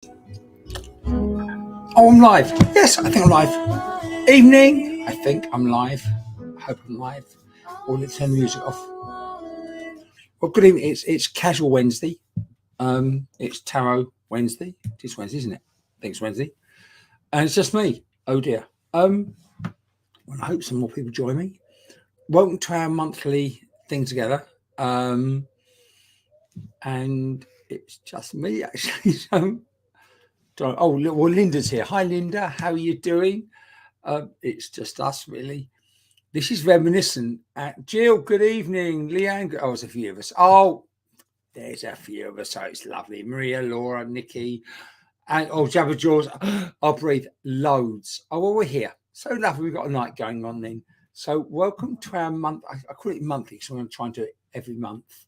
Oh, I'm live. Yes, I think I'm live. Evening. I think I'm live. I hope I'm live. Or let's turn the music off. Well, good evening. It's Casual Wednesday. It's Tarot Wednesday. It is Wednesday, isn't it? I think it's Wednesday. And it's just me. Oh dear. Well, I hope some more people join me. Welcome to our monthly thing together. And it's just me actually. Oh, well, Linda's here. Hi, Linda. How are you doing? It's just us, really. This is reminiscent. Jill, good evening. Leanne, oh, there's a few of us. Oh, there's a few of us. So it's lovely. Maria, Laura, Nikki, and Jabba Jaws. I'll breathe loads. Oh, well, we're here. So lovely. We've got a night going on then. So welcome to our month. I call it monthly because I'm going to try and do it every month.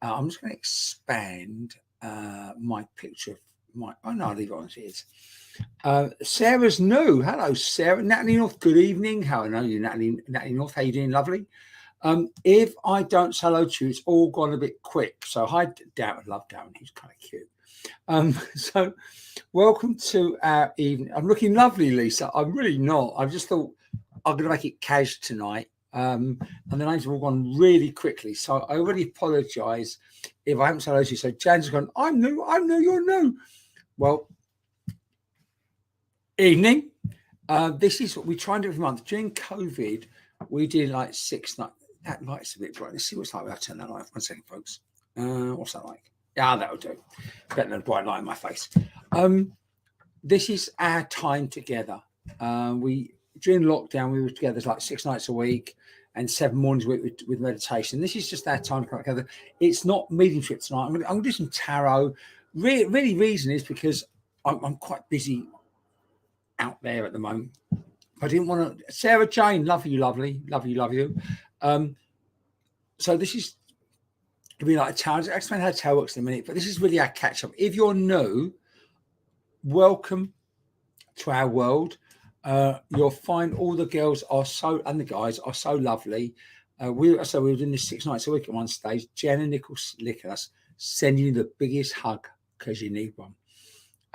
I'm just going to expand my picture of my. Oh, no, I'll leave it on as it is. Sarah's new. Hello, Sarah. Natalie North, good evening. How are you, Natalie North? How you doing? Lovely. If I don't say hello to you, it's all gone a bit quick. So hi, Darren. Love Darren. He's kind of cute. So welcome to our evening. I'm looking lovely, Lisa. I'm really not. I just thought I'm going to make it cash tonight. And the names have all gone really quickly. So I already apologise if I haven't said hello to you. So Jan's gone, I'm new, you're new. Well, evening. This is what we try and do every month. During COVID, we did like 6 nights. That light's a bit bright. Let's see what's like. I'll turn that light off. 1 second, folks. What's that like? Yeah, that'll do. Better than a bright light in my face. This is our time together. During lockdown, we were together like 6 nights a week and 7 mornings a week with meditation. This is just our time to come together. It's not mediumship tonight. I'm going to do some tarot. Really, reason is because I'm quite busy out there at the moment. I didn't want to. Sarah Jane, love you. So this is to be like a tarot. I'll explain how tarot works in a minute, but this is really our catch up. If you're new, welcome to our world. You'll find all the girls and the guys are so lovely. We were doing this 6 nights a week at one stage. Jen and Nichols Lickerus sending you the biggest hug because you need one.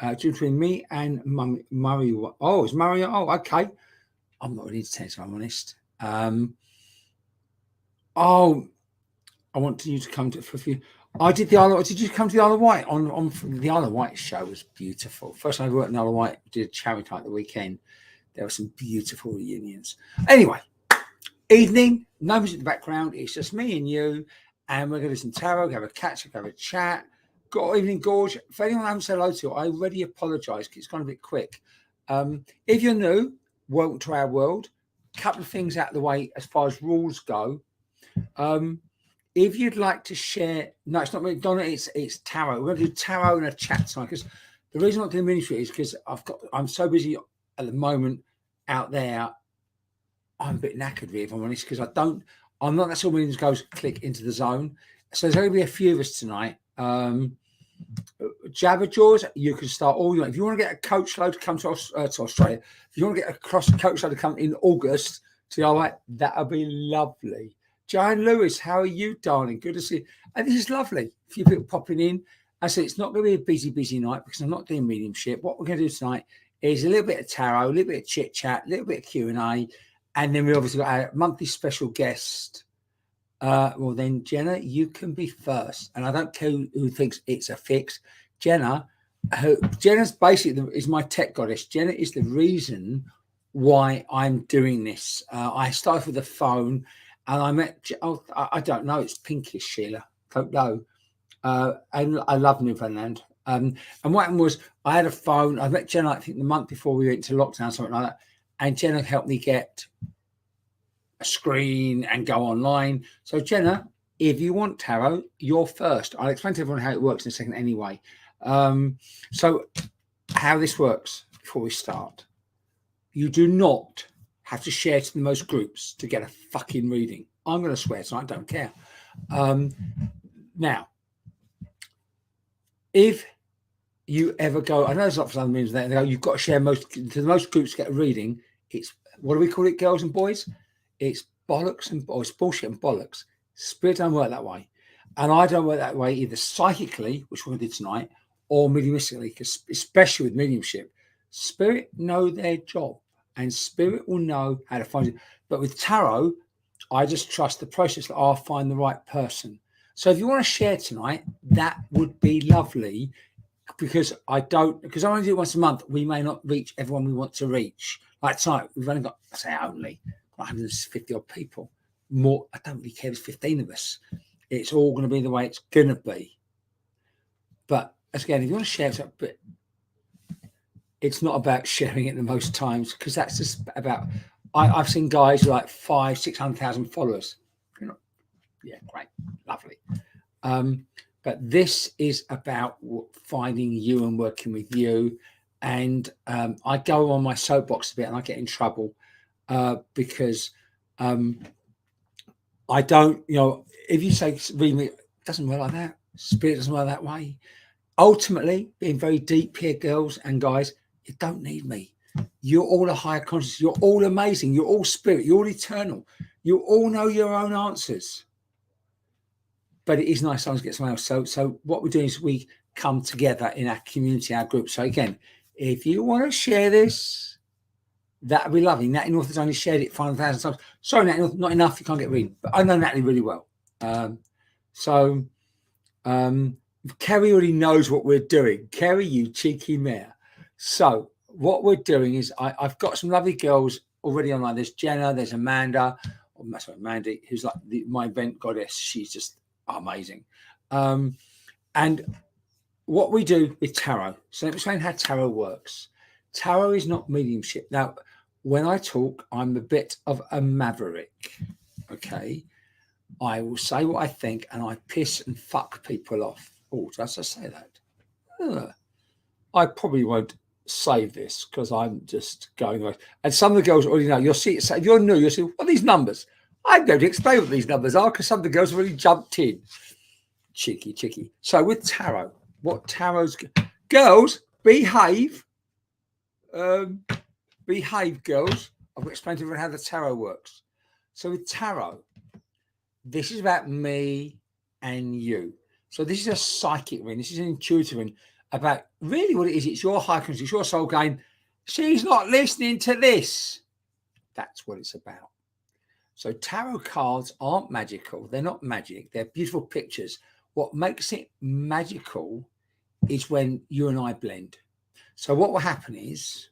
Between me and Murray. Oh, it's Murray. Oh, okay. I'm not really intense, if I'm honest. I want you to come to for a few. I did the Isle of. Did you come to the Isle of Wight? On the Isle of Wight show was beautiful. First time I worked in the Isle of Wight, did a charity night the weekend. There were some beautiful reunions. Anyway, evening, no music in the background. It's just me and you, and we're going to do some tarot, have a catch up, have a chat. Good evening, Gorge. If anyone I haven't said hello to, I already apologise because it's gone a bit quick. If you're new, welcome to our world. Couple of things out of the way as far as rules go. If you'd like to share, no, it's not McDonald, it's tarot. We're going to do tarot and a chat tonight because the reason I'm not doing ministry is because I'm so busy at the moment out there. I'm a bit knackered, really, if I'm honest, because I'm not that sort of means goes click into the zone. So there's only be a few of us tonight. Jabba Jaws, you can start all you want. If you want to get a coach load to come to Australia, if you want to get a coach load to come in August to the right, that'll be lovely. Joanne Lewis, how are you, darling? Good to see you. And this is lovely. A few people popping in. I said it's not going to be a busy night because I'm not doing mediumship. What we're going to do tonight is a little bit of tarot, a little bit of chit chat, a little bit of Q&A, and then we obviously got our monthly special guest. Well, then, Jenna, you can be first. And I don't care who thinks it's a fix. Jenna's basically is my tech goddess. Jenna is the reason why I'm doing this. I started with the phone and I met, I don't know, it's pinkish, Sheila. Don't know. And I love Newfoundland. And what happened was I had a phone. I met Jenna, I think, the month before we went to lockdown, something like that. And Jenna helped me get a screen and go online. So Jenna, if you want tarot, you're first. I'll explain to everyone how it works in a second anyway. So how this works before we start. You do not have to share to the most groups to get a fucking reading. I'm going to swear tonight, I don't care. Now, if you ever go, I know there's lots of other means there, they go, you've got to share to the most groups to get a reading. It's, what do we call it, girls and boys? It's bollocks it's bullshit and bollocks. Spirit don't work that way. And I don't work that way either psychically, which we're going to do tonight, or mediumistically, because especially with mediumship, spirit know their job and spirit will know how to find it. But with tarot, I just trust the process that I'll find the right person. So if you want to share tonight, that would be lovely, because I only do it once a month. We may not reach everyone we want to reach. Like tonight, we've only got, I say only, 150 odd people. More, I don't really care if it's 15 of us. It's all going to be the way it's going to be. But again, if you want to share it, but it's not about sharing it the most times, because that's just about, I've seen guys like 500,000-600,000 followers. Yeah, great, lovely. But this is about finding you and working with you. And I go on my soapbox a bit and I get in trouble because I don't, if you say, read me, it doesn't work like that. Spirit doesn't work that way. Ultimately, being very deep here, girls and guys, you don't need me. You're all a higher consciousness. You're all amazing. You're all spirit. You're all eternal. You all know your own answers. But it is nice sometimes to get someone else. So what we're doing is we come together in our community, our group. So again, if you want to share this, that would be lovely. Natalie North has only shared it 500,000 times. Sorry, Natalie North, not enough. You can't get read. But I know Natalie really well. Kerry already knows what we're doing. Kerry, you cheeky mare. So what we're doing is I've got some lovely girls already online. There's Jenna, there's Amanda, Mandy, who's like my event goddess. She's just amazing. And what we do with tarot, so let me explain how tarot works. Tarot is not mediumship. Now, when I talk, I'm a bit of a maverick, okay? I will say what I think and I piss and fuck people off. Oh, did I just say that? I probably won't save this because I'm just going away. And some of the girls already know. You'll see it. So if you're new, you'll see, what are these numbers? I'm going to explain what these numbers are because some of the girls have already jumped in. Cheeky. So with tarot, what tarot's... Girls, behave. Behave, girls. I've explained to everyone how the tarot works. So with tarot, this is about me and you. So this is a psychic ring. This is an intuitive ring about really what it is. It's your high consciousness, it's your soul going, she's not listening to this. That's what it's about. So tarot cards aren't magical. They're not magic. They're beautiful pictures. What makes it magical is when you and I blend. So what will happen is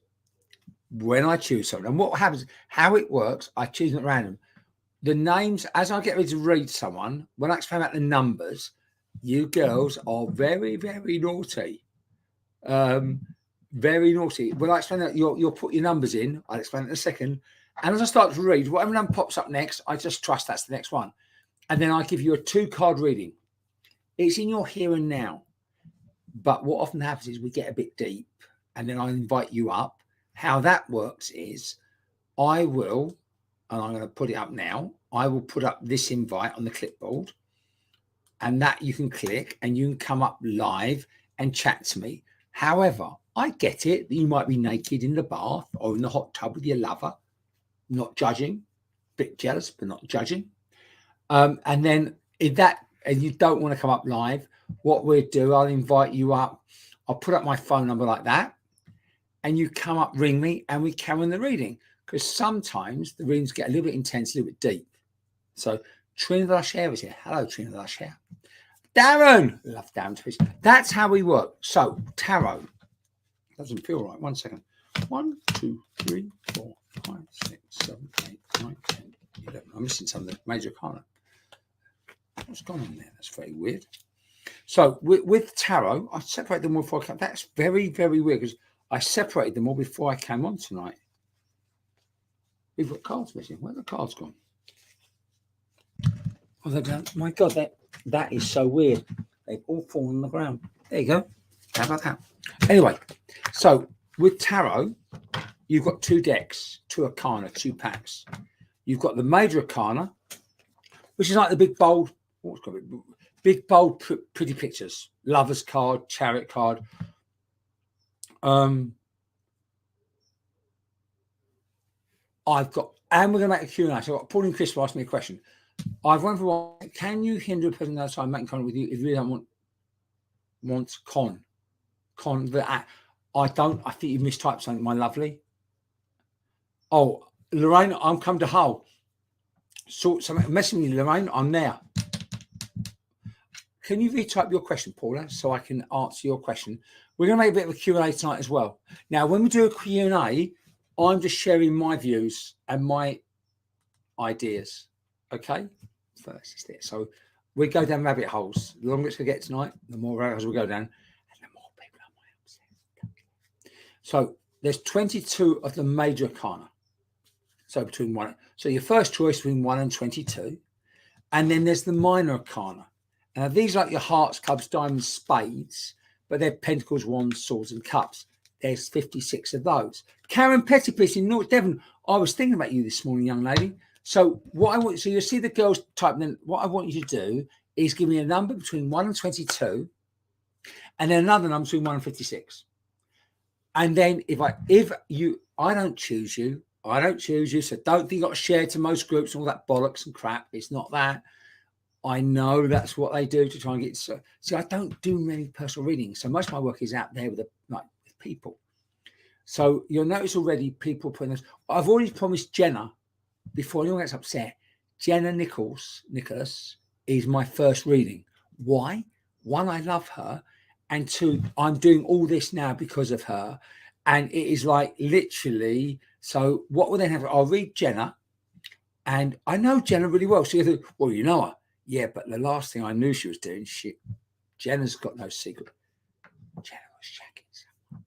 when I choose someone, and what happens, how it works, I choose them at random. The names, as I get ready to read someone, when I explain about the numbers, you girls are very, very naughty. Very naughty. When I explain that, you'll put your numbers in. I'll explain it in a second. And as I start to read, whatever number pops up next, I just trust that's the next one. And then I give you a 2-card reading. It's in your here and now. But what often happens is we get a bit deep and then I invite you up. How that works is I will, and I'm going to put it up now, I will put up this invite on the clipboard and that you can click and you can come up live and chat to me. However, I get it that you might be naked in the bath or in the hot tub with your lover, not judging, bit jealous, but not judging. And then if that, and you don't want to come up live, what we'll do, I'll invite you up. I'll put up my phone number like that and you come up, ring me and we carry on the reading because sometimes the readings get a little bit intense, a little bit deep. So Trina the Lush Hair is here. Hello, Trina the Lush Hair. Darren, love Darren to fish. That's how we work. So tarot doesn't feel right. 1 second. 1, 2, 3, 4, 5, 6, 7, 8, 9, 10, 11. I'm missing some of the major arcana. What's gone on there? That's very weird. So with tarot, I separate them all before I come. That's very, very weird because I separated them all before I came on tonight. We've got cards missing. Where are the cards gone? Oh, they're down. My God, that is so weird. They've all fallen on the ground. There you go. How about that? Anyway, so with tarot, you've got 2 decks, 2 arcana, 2 packs. You've got the major arcana, which is like the big bold, what's called it? Big bold pretty pictures. Lover's card, chariot card. I've got, and we're going to make a Q&A. So I've got Pauline Chris asked me a question. I've wondered why, can you hinder a person outside making contact with you if you don't want con? I think you mistyped something, my lovely. Oh, Lorraine, I'm come to Hull. Sort something. Messing with me, Lorraine. I'm there. Can you retype your question, Paula, so I can answer your question? We're going to make a bit of a Q&A tonight as well. Now, when we do a Q&A, I'm just sharing my views and my ideas. Okay? First, it's there. So we go down rabbit holes. The longer it's going to get tonight, the more rabbit holes we go down, and the more people are more upset. So there's 22 of the major arcana. So between one. So your first choice between 1 and 22. And then there's the minor arcana. Now, these are like your hearts, clubs, diamonds, spades, but they're pentacles, wands, swords, and cups. There's 56 of those. Karen Pettipiss in North Devon. I was thinking about you this morning, young lady. So you'll see the girls type. Then what I want you to do is give me a number between 1 and 22, and then another number between 1 and 56. And then I don't choose you. I don't choose you. So don't think you've got to share to most groups and all that bollocks and crap. It's not that. I know that's what they do to try and get. So, see, I don't do many personal readings. So most of my work is out there with people. So you'll notice already people putting this. I've already promised Jenna, before anyone gets upset, Jenna Nicholas is my first reading. Why? One, I love her. And two, I'm doing all this now because of her. And it is like literally, so what will then happen? I'll read Jenna, and I know Jenna really well. So you think, well, you know her. Yeah, but the last thing I knew she was doing, Jenna's got no secret. Jenna was shacking someone.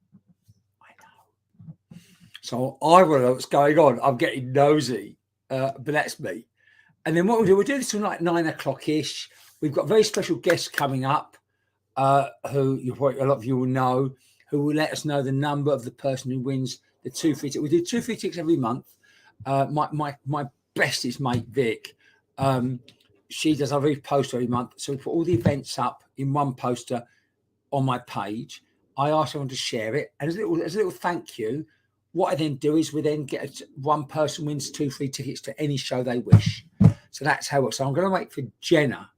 I know. So I want to know what's going on. I'm getting nosy, but that's me. And then what we'll do this till like 9 o'clock-ish. We've got very special guests coming up, who a lot of you will know, who will let us know the number of the person who wins the 2 free tickets. We do 2 free tickets every month. My bestest mate, Vic, she does a very poster every month. So we put all the events up in one poster on my page. I ask everyone to share it. And as a little thank you, what I then do is we then get one person wins 2 free tickets to any show they wish. So that's how it works. So I'm going to wait for Jenna.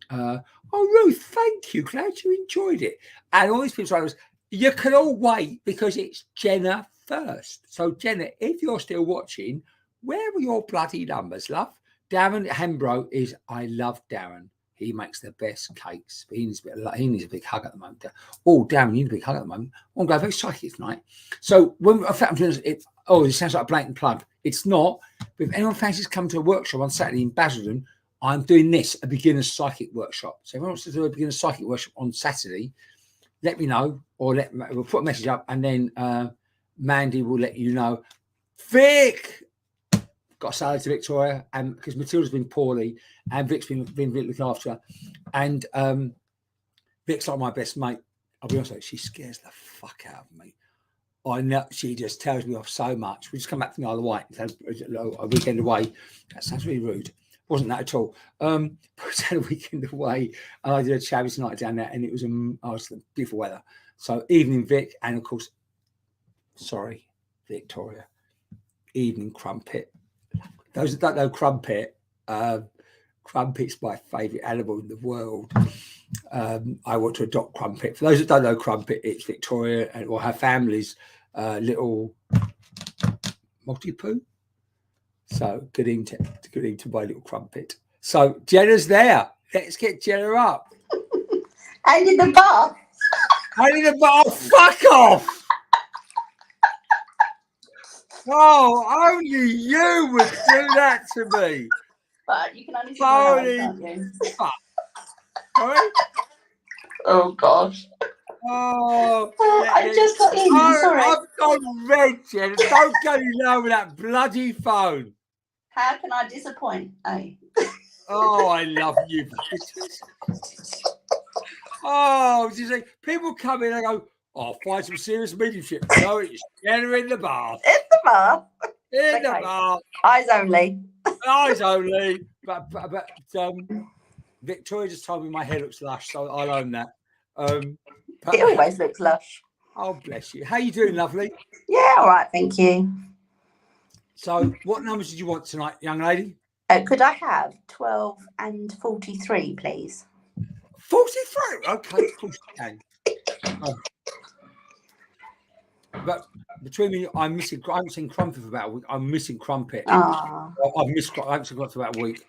Ruth, thank you. Glad you enjoyed it. And all these people, you can all wait because it's Jenna first. So Jenna, if you're still watching, where were your bloody numbers, love? Darren Hembro I love Darren. He makes the best cakes. But he needs a big hug at the moment. Oh, Darren, you need a big hug at the moment. I'm going very psychic tonight. So when I fact I'm doing this, this sounds like a blatant plug. It's not. But if anyone fancies coming to a workshop on Saturday in Basildon, I'm doing a beginner's psychic workshop. So if anyone wants to do a beginner's psychic workshop on Saturday, let me know, or we'll put a message up, and then Mandy will let you know. Vic, got a salad to Victoria, and because Matilda's been poorly, and Vic's been looking after her, and Vic's like my best mate. I'll be honest with you, she scares the fuck out of me. I know she just tells me off so much. We just come back from the Isle of Wight, a weekend away. That sounds really rude. Wasn't that at all? But we had a weekend away, and I did a charity night down there, and it was beautiful weather. So evening Vic, and of course, sorry, Victoria, evening Crumpet. Those that don't know Crumpet, Crumpet's my favourite animal in the world. I want to adopt Crumpet. For those that don't know Crumpet, it's Victoria or her family's little multi-poo. So good evening to my little Crumpet. So Jenna's there. Let's get Jenna up. And in the bath. And in the bath. Fuck off. Oh, only you would do that to me. But you can only see my eyes, can't you? Fuck. Sorry? Oh gosh. Oh, I just got in. Sorry. I've gone red, Jenna. Don't go low with that bloody phone. How can I disappoint? Oh, I love you. Oh, people come in and go, find some serious mediumship. No, it's Jenna in the bath. In the bath. In the bath. Eyes only. Eyes only. But Victoria just told me my hair looks lush, so I'll own that. It always looks lush. Oh, bless you. How you doing, lovely? Yeah, all right, thank you. So what numbers did you want tonight, young lady? Could I have 12 and 43, please? 43? Okay, of course you can. But between me, I haven't seen Crumpet for about a week. I'm missing Crumpet. Ah, I haven't seen Crumpet for about a week.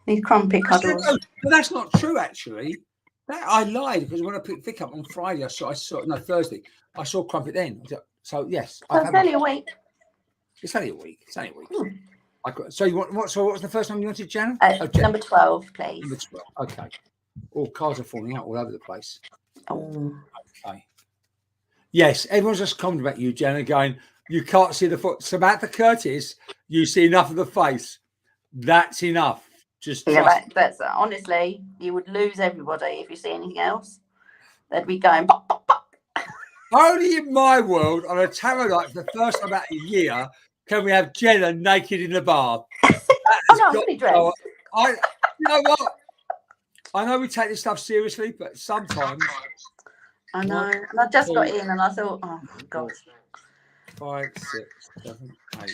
these crumpet cuddles. But that's not true, actually. I lied because when I picked Vic up on Friday, Thursday, I saw Crumpet then. So yes, So it's only a week. It's only a week. So you want what? So what was the first time you wanted, Jan? Number 12, please. Number 12. Okay. All cards are falling out all over the place. Oh. Okay. Yes, everyone's just commenting about you, Jenna, going, you can't see the foot. Samantha Curtis, you see enough of the face. That's enough. Just that's honestly, you would lose everybody if you see anything else. They'd be going pop, pop, pop. Only in my world, on a tarot night for the first time about a year, can we have Jenna naked in the bar. I'm fully dressed. You know what? I know we take this stuff seriously, but sometimes. I know. And I just got in and I thought, oh, God. 5, 6, 7, 8,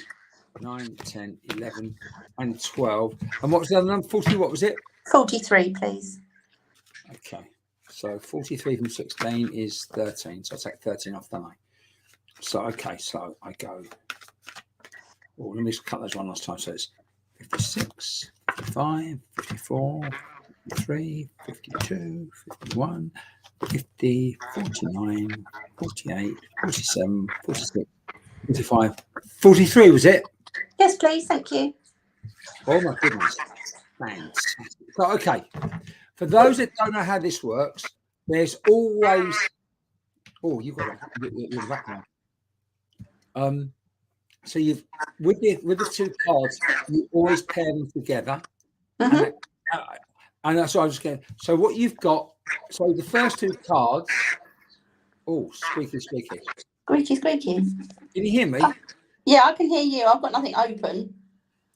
9, 10, 11, and 12. And what was the other number? 40, what was it? 43, please. Okay. So 43 from 16 is 13. So I'll take 13 off, don't I? So, okay. So I go. Oh, let me just cut those one last time. So it's 56, 55, 54, 53, 52, 51, 50, 49, 48, 47, 46, 45, 43, was it? Yes, please. Thank you. Oh, my goodness. Thanks. So, okay. For those that don't know how this works, there's always. Oh, you've got your background. So you've with the two cards, you always pair them together. Mm-hmm. And that's what I was just getting. So what you've got. So the first two cards. Oh, squeaky. Squeaky. Can you hear me? Yeah, I can hear you. I've got nothing open.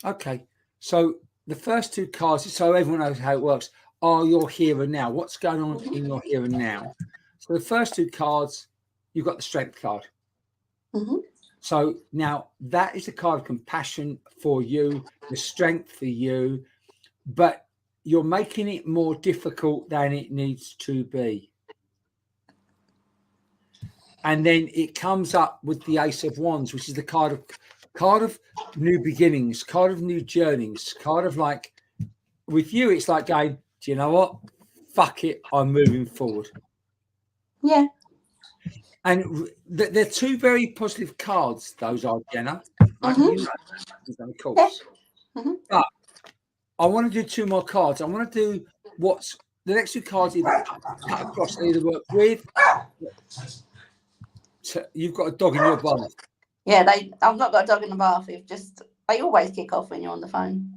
Okay. So the first two cards, so everyone knows how it works, are your here and now. What's going on in your here and now? So the first two cards, you've got the strength card. Mm-hmm. So now that is the card of compassion for you, the strength for you, but you're making it more difficult than it needs to be. And then it comes up with the Ace of Wands, which is the card of new beginnings, card of new journeys, card of like, with you, it's like going, do you know what? Fuck it, I'm moving forward. Yeah. And they're two very positive cards, those are, Jenna. Mm-hmm. You know, of course. Yeah. Mm-hmm. But I want to do two more cards. I want to do what's the next two cards either cut across, either work with. You've got a dog in your bath. Yeah, I've not got a dog in the bath. They always kick off when you're on the phone.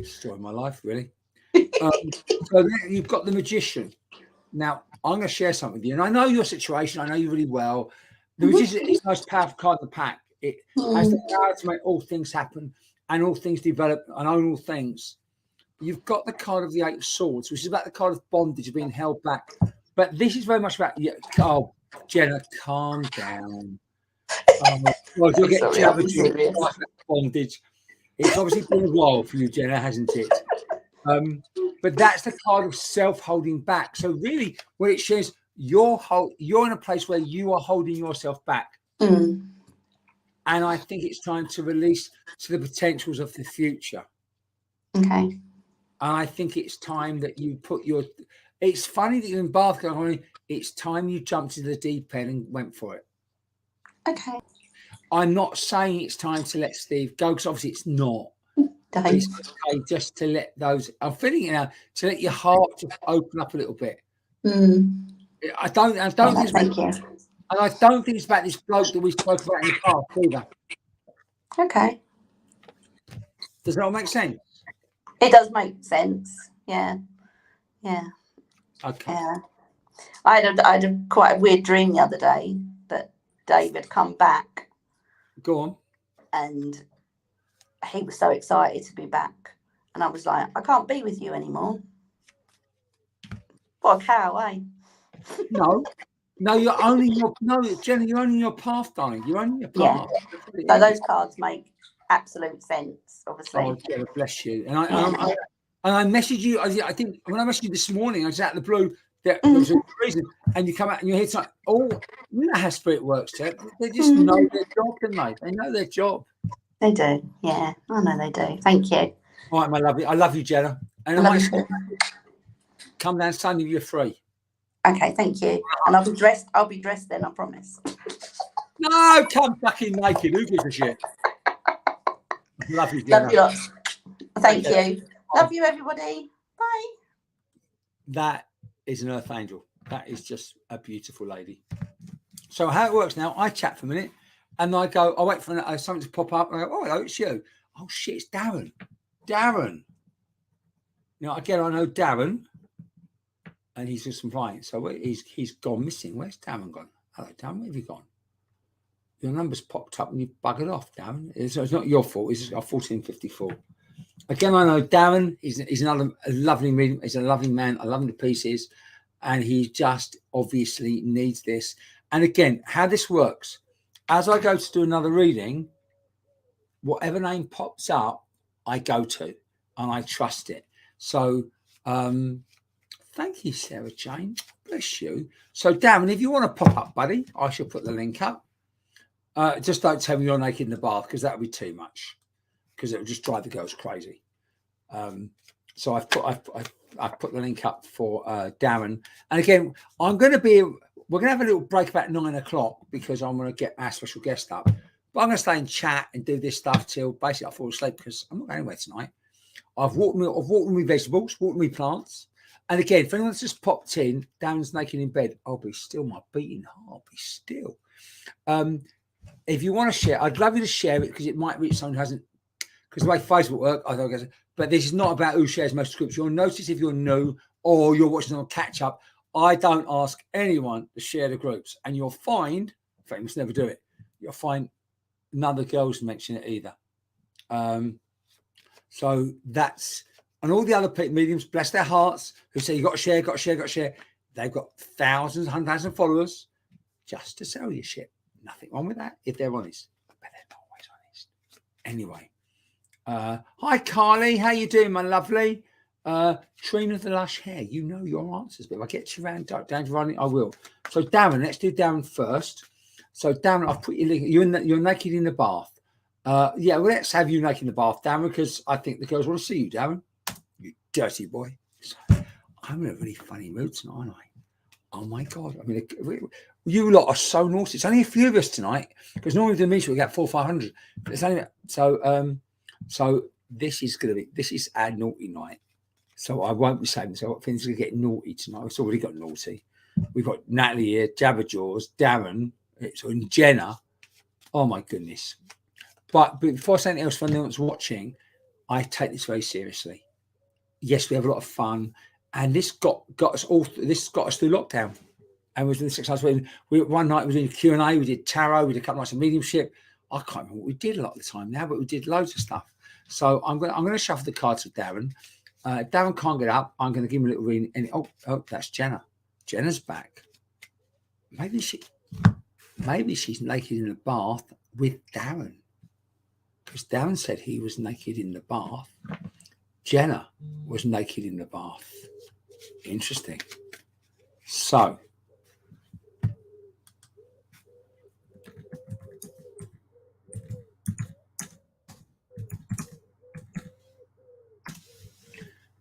Story of my life, really. So then you've got the Magician. Now, I'm going to share something with you. And I know your situation. I know you really well. The Magician is the most powerful card in the pack. It has the power to make all things happen and all things develop and own all things. You've got the card of the Eight of Swords, which is about the card of bondage, being held back. But this is very much about, oh, Jenna, calm down. Well, you'll get bondage. It's obviously been a while for you, Jenna, hasn't it? But that's the card of self-holding back. So really, what it shows, you're in a place where you are holding yourself back. Mm. And I think it's time to release to the potentials of the future. Okay. And I think it's time that you put your. It's funny that you embark on. It's time you jumped into the deep end and went for it. Okay. I'm not saying it's time to let Steve go, because obviously it's not. It's okay just to let those. I'm feeling it now, to let your heart just open up a little bit. Mm. I don't think thank you. And I don't think it's about this bloke that we spoke about in the past either. Okay. Does that all make sense? It does make sense. Yeah. Yeah. Okay. Yeah. I had a quite a weird dream the other day that David come back. Go on. And he was so excited to be back. And I was like, I can't be with you anymore. What a cow, eh? No, you're only Jenna, you're only in your path, darling. You're only in your path. Yeah. So those cards make absolute sense, obviously. Oh, God bless you. And I messaged you. I think when I messaged you this morning, I was out of the blue. There was a reason, and you come out and you hear something. Oh, you know how spirit works, Ted. They just know their job, don't they? They know their job. They do, yeah. I know they do. Thank you. All right, my lovely. I love you, Jenna. And I might come down Sunday if you're free. Okay, thank you. And I'll be dressed then, I promise. No, come fucking naked. Who gives a shit? Love you, Jenna. Love you lots. Thank you. Love you, everybody. Bye. That is an earth angel. That is just a beautiful lady. So how it works now, I chat for a minute and I go, I wait for something to pop up and I go, oh, hello, it's you. Oh, shit, it's Darren. Darren. Now, again, I know Darren and he's just flying. So he's gone missing. Where's Darren gone? Hello, Darren, where have you gone? Your number's popped up and you've buggered off, Darren. It's not your fault. It's 1454. Again, I know Darren. He's another lovely medium. He's a lovely man. I love him to pieces. And he just obviously needs this. And again, how this works, as I go to do another reading, whatever name pops up, I go to and I trust it. So thank you, Sarah Jane. Bless you. So, Darren, if you want to pop up, buddy, I shall put the link up. Just don't tell me you're naked in the bath because that would be too much. Because it would just drive the girls crazy. So I've put the link up for Darren. And again, we're going to have a little break about 9 o'clock because I'm going to get our special guest up. But I'm going to stay and chat and do this stuff till basically I fall asleep because I'm not going anywhere tonight. I've watered my vegetables, watered my plants. And again, if anyone's just popped in, Darren's naked in bed, I'll be still, my beating heart, be still. If you want to share, I'd love you to share it because it might reach someone who hasn't. Because the way Facebook works, I don't. But this is not about who shares most groups. You'll notice if you're new or you're watching on catch up, I don't ask anyone to share the groups, and you'll find, in fact, you must never do it. You'll find none of the girls mention it either. So that's, and all the other mediums, bless their hearts, who say you got to share, got to share, got to share. They've got thousands, hundreds of thousands of followers just to sell you shit. Nothing wrong with that if they're honest, but they're not always honest. Anyway. Hi Carly, how you doing, my lovely? Trina the lush hair, you know your answers, but if I get you around down to running, I will. So Darren, let's do Darren first. So Darren, I've put you're naked in the bath. Yeah, well, let's have you naked in the bath, Darren, because I think the girls want to see you, Darren. You dirty boy. So, I'm in a really funny mood tonight, aren't I? Oh my god! I mean, you lot are so naughty. It's only a few of us tonight because normally the meeting we get 400 or 500. It's only so. So this is our naughty night. So I won't be saying this. I got things to get naughty tonight. It's already got naughty. We've got Natalie here, Jabberjaws, Darren, and Jenna. Oh my goodness. But before anything else for anyone that's watching, I take this very seriously. Yes, we have a lot of fun. And this got us all. This got us through lockdown. And we was doing 6 months. One night we were doing Q&A. We did tarot. We did a couple of nights of mediumship. I can't remember what we did a lot of the time now, but we did loads of stuff. So I'm going to shuffle the cards with Darren. Darren can't get up. I'm going to give him a little reading. And oh, that's Jenna. Jenna's back. Maybe she's naked in the bath with Darren, because Darren said he was naked in the bath. Jenna was naked in the bath. Interesting. So.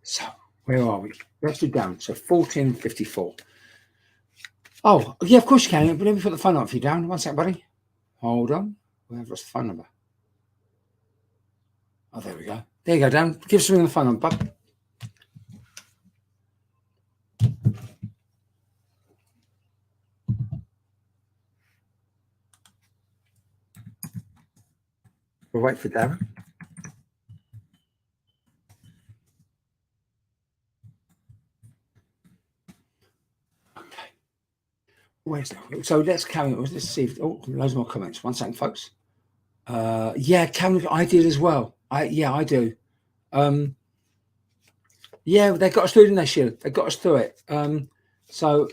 So, where are we? Let's do down. So, 1454. Oh, yeah, of course you can. But let me put the phone up for you, Darren. 1 sec, buddy. Hold on. Where's the phone number? Oh, there we go. There you go, Darren. Give us a ring on the phone number, bud. We'll wait for Darren. Where's that? So let's carry on. Let's see. Loads more comments. 1 second, folks. Yeah, Cameron, I did as well. I do. Yeah, they got us through, didn't they, Sheila? They got us through it. So,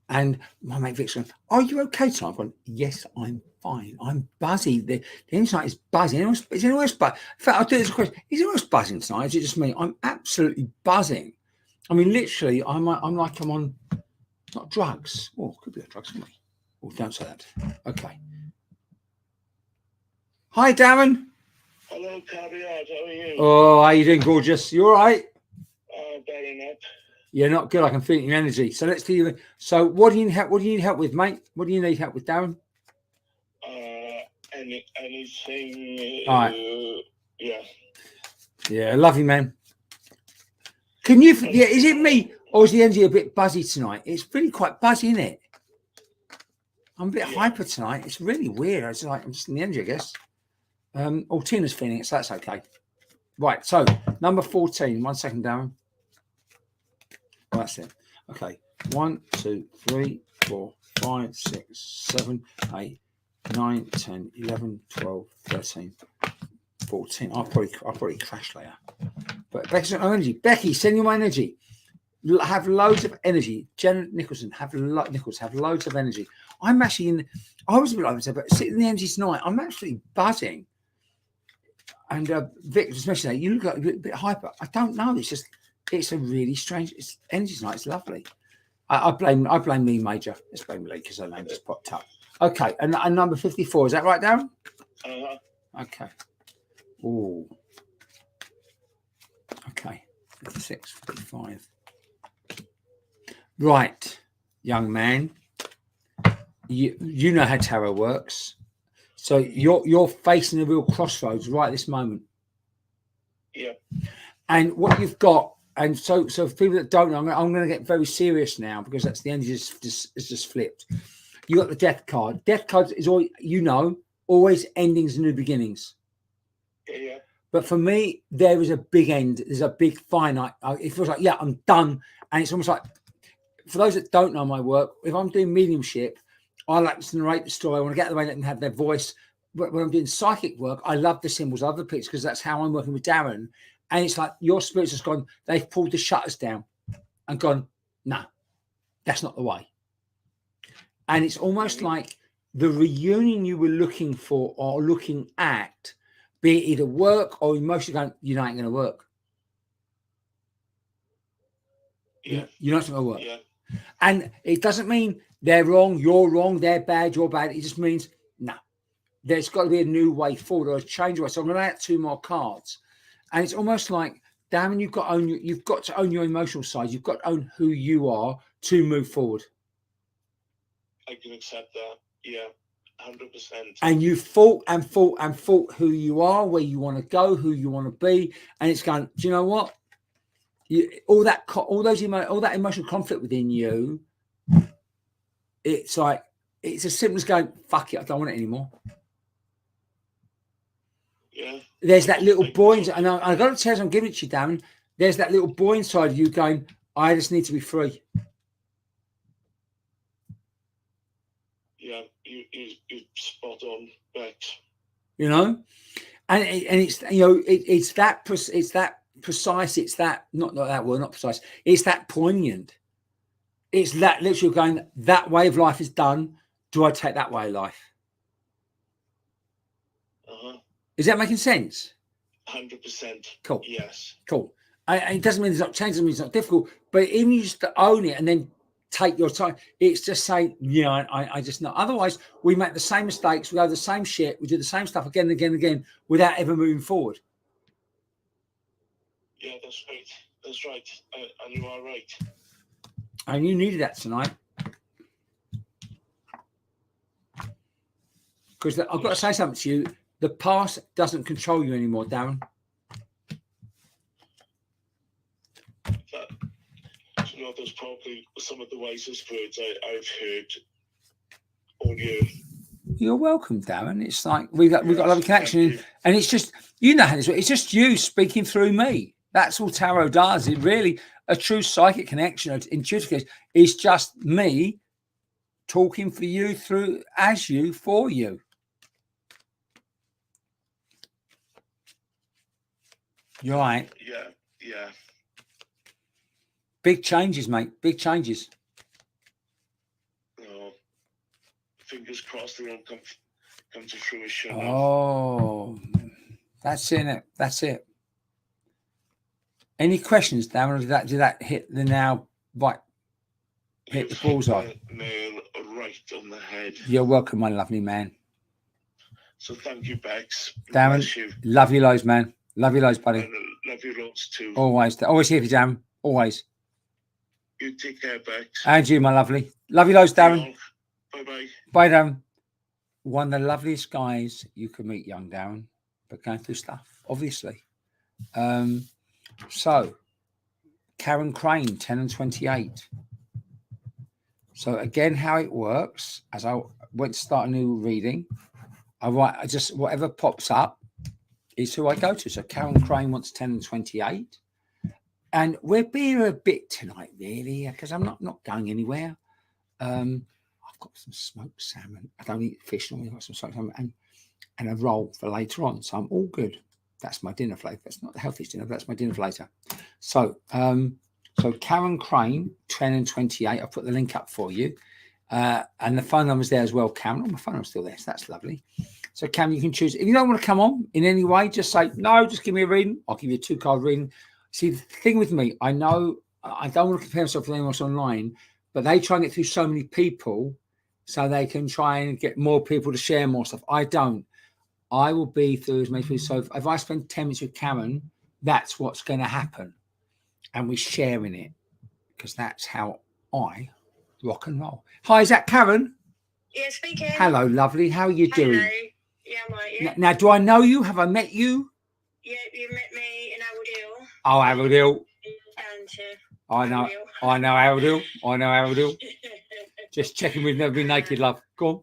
and my mate Vic's going, are you okay tonight? I'm going, yes, I'm fine. I'm buzzy. The internet is buzzing. Is anyone else buzzing? In fact, I'll do this question. Is anyone else buzzing tonight? Is it just me? I'm absolutely buzzing. I mean, literally, I'm like I'm on not drugs. Oh, could be a drugs, couldn't we? Oh, don't say that. Okay. Hi, Darren. Hello, Caveat. How are you? Oh, how you doing, gorgeous? You all right? Better enough. You're not good. I can feel your energy. So let's do you. So what do you need help? What do you need help with, mate? What do you need help with, Darren? Anything. All right. Yeah. Yeah, love you, man. Can you? Yeah, is it me or is the energy a bit buzzy tonight? It's really quite buzzy, isn't it? I'm a bit hyper tonight. It's really weird. It's like I'm just in the energy, I guess. Tina's feeling it, so that's okay. Right. So number 14. 1 second, Darren. Oh, that's it. Okay. 1, 2, 3, 4, 5, 6, 7, 8, 9, 10, 11, 12, 13, 14. I'll probably crash later. But Becky's got no energy. Becky, send you my energy. Have loads of energy. Jen Nicholson, have loads of energy. I'm actually I was a bit like myself, but sitting in the energy tonight, I'm actually buzzing. And Vic was mentioning that you look like a bit hyper. I don't know. It's a really strange energy tonight. It's lovely. I blame me major. Let's blame Lee because her name just popped up. Okay, and number 54, is that right, Darren? Okay. Oh. Okay. 56, 55. Right, young man. You know how tarot works. So you're facing a real crossroads right this moment. Yeah. And what you've got, and so for people that don't know, I'm going to get very serious now because that's the energy is just flipped. You got the death card. Death card is always, always endings and new beginnings. Yeah. But for me, there is a big end. There's a big finite. It feels like, I'm done. And it's almost like, for those that don't know my work, if I'm doing mediumship, I like to narrate the story. I want to get out of the way, let them have their voice. But when I'm doing psychic work, I love the symbols, I love the pictures because that's how I'm working with Darren. And it's like your spirit's just gone, they've pulled the shutters down and gone, no, that's not the way. And it's almost like the reunion you were looking for or looking at, be it either work or emotionally going, ain't going to work. Yeah. You're not going to work. Yeah. And it doesn't mean they're wrong, you're wrong, they're bad, you're bad. It just means, no, there's got to be a new way forward or a change way. So I'm going to add 2 more cards. And it's almost like, Damon, you've got to own your emotional side. You've got to own who you are to move forward. I can accept that. Yeah, 100%. And you fought who you are, where you want to go, who you want to be. And it's going, do you know what? All that emotional conflict within you, it's like, it's as simple as going, fuck it, I don't want it anymore. Yeah. There's that little boy, and I got to tell you, I'm giving it to you, Darren. There's that little boy inside of you going, I just need to be free. Yeah, you spot on, Bex. And it's it's that precise. It's that not that word, not precise. It's that poignant. It's that literally going, that way of life is done. Do I take that way of life? Is that making sense? 100%. Cool. Yes. Cool. It doesn't mean it's not changing. It means it's not difficult. But even you just own it and then take your time. It's just saying, I just know. Otherwise, we make the same mistakes. We go the same shit. We do the same stuff again and again and again without ever moving forward. Yeah, that's right. That's right. And you are right. And you needed that tonight. Because I've got to say something to you. The past doesn't control you anymore, Darren. That's probably some of the wisest words I've heard all year. You're welcome, Darren. It's like we've got a lovely connection, and it's just how this works. It's just you speaking through me. That's all tarot does. It really a true psychic connection, intuitive. It's just me talking for you through as you for you. You're right. Yeah. Big changes, mate. Big changes. Oh, fingers crossed they won't come to fruition. Oh, that's it. That's it. Any questions, Darren? Or did that hit the now right? Hit the bullseye. Nail right on the head. You're welcome, my lovely man. So thank you, Bex. Darren, Bless you. love you loads, man. Love you loads, buddy. And love you lots too. Always here for you, Darren. Always. You take care, Bex. And you, my lovely. Love you loads, Darren. Bye-bye. Bye, Darren. One of the loveliest guys you can meet, young Darren, but going through stuff, obviously. So, Karen Crane, 10 and 28. So again, how it works, as I went to start a new reading, I just, whatever pops up is who I go to. So Karen Crane wants 10 and 28. And we're being a bit tonight, really, because I'm not going anywhere. I've got some smoked salmon. I don't eat fish normally. I've got some smoked salmon and a roll for later on. So I'm all good. That's my dinner flavour. That's not the healthiest dinner, but that's my dinner for later. So, so Karen Crane, 10 and 28. I'll put the link up for you. And the phone number's there as well, Karen. Oh, my phone number's still there, so that's lovely. So, Karen, you can choose. If you don't want to come on in any way, just say, no, just give me a reading. I'll give you a 2-card reading. See, the thing with me, I know I don't want to compare myself with anyone else online, but they try and get through so many people so they can try and get more people to share more stuff. I don't. I will be through as many people. So if I spend 10 minutes with Karen, that's what's going to happen. And we're sharing it because that's how I rock and roll. Hi, is that Karen? Yeah, speaking. Hello, lovely. How are you doing? Hello. Yeah, I'm right. Yeah. Now, do I know you? Have I met you? Yeah, you met me in Avondale. Oh, Avondale. And I know Avondale. I know Avondale. Just checking we've never been naked, love. Go on. And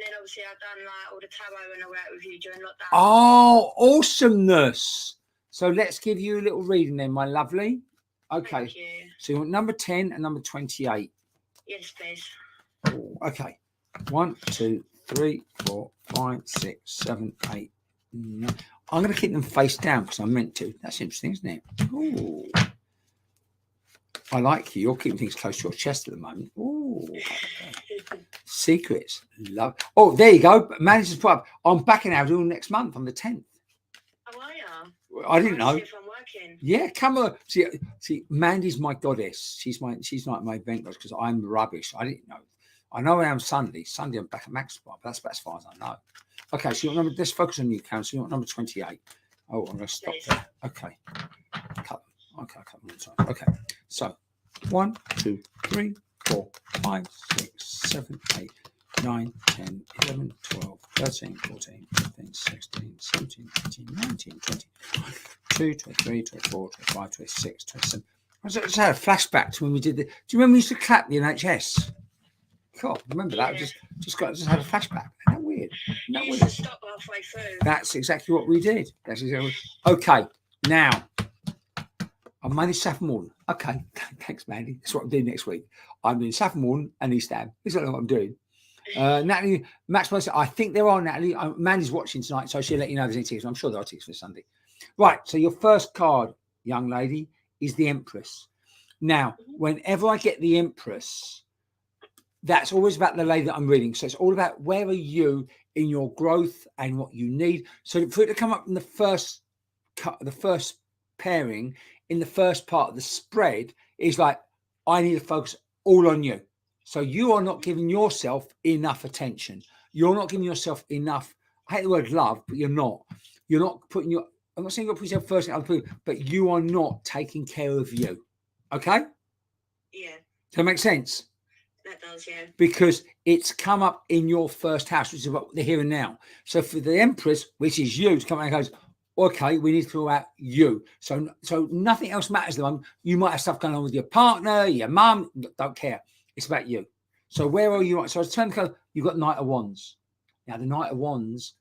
then obviously I've done like all the tarot and all that with you during lockdown. Oh, awesomeness. So let's give you a little reading then, my lovely. Okay. Thank you. So you want number 10 and number 28. Yes, please. Oh, okay. 1, 2, 3, 4, 5, 6, 7, 8, 9. I'm going to keep them face down because I'm meant to. That's interesting, isn't it? Ooh. I like you. You're keeping things close to your chest at the moment. Ooh. Secrets. Love. Oh, there you go. Manager's put up. I'm back in Avondale next month on the 10th. How are you? I didn't know. See if I'm working. Yeah, come on. See, Mandy's my goddess. She's like my event goddess because I'm rubbish. I didn't know. I know I am Sunday. Sunday I'm back at Maxwell, but that's about as far as I know. Okay, so you want number, let's focus on you, Karen. So you want number 28. Oh, I'm going to stop there. Okay. Cut. Okay, cut one time. Okay. So 1, 2, 3, 4, 5, 6, 7, 8, 9, 10, 11, 12, 13, 14, 15, 16, 17, 18, 19, 20, 22, 23, 24, 25, 26, 27. I just had a flashback to when we did the. Do you remember we used to clap the NHS? God, remember that? Yeah. Just had a flashback. Isn't that weird? Isn't that You weird? used to stop halfway through. That's exactly what we did. That's exactly okay, now I'm Mandy Saffron Morton. Okay, thanks, Mandy. That's what I'm doing next week. I'm doing Saffron Morton and East Ham. This is what I'm doing. Natalie, Max, I think there are, Natalie. Mandy's watching tonight, so she'll let you know if there's any tickets. I'm sure there are tickets for Sunday. Right, so your first card, young lady, is the Empress. Now, whenever I get the Empress, that's always about the lady that I'm reading. So it's all about where are you in your growth and what you need. So for it to come up in the first pairing, in the first part of the spread, is like, I need to focus all on you. So you are not giving yourself enough attention. You're not giving yourself enough. I hate the word love, but you're not. You're not putting your. I'm not saying you're putting yourself first in other people, but you are not taking care of you. Okay? Yeah. Does that make sense? That does, yeah. Because it's come up in your first house, which is about the here and now. So for the Empress, which is you, to come out and goes, okay, we need to talk about you. So nothing else matters at the moment. You might have stuff going on with your partner, your mum, don't care. It's about you. So where are you? So I was turning the colour, you've got Knight of Wands. Now the Knight of Wands,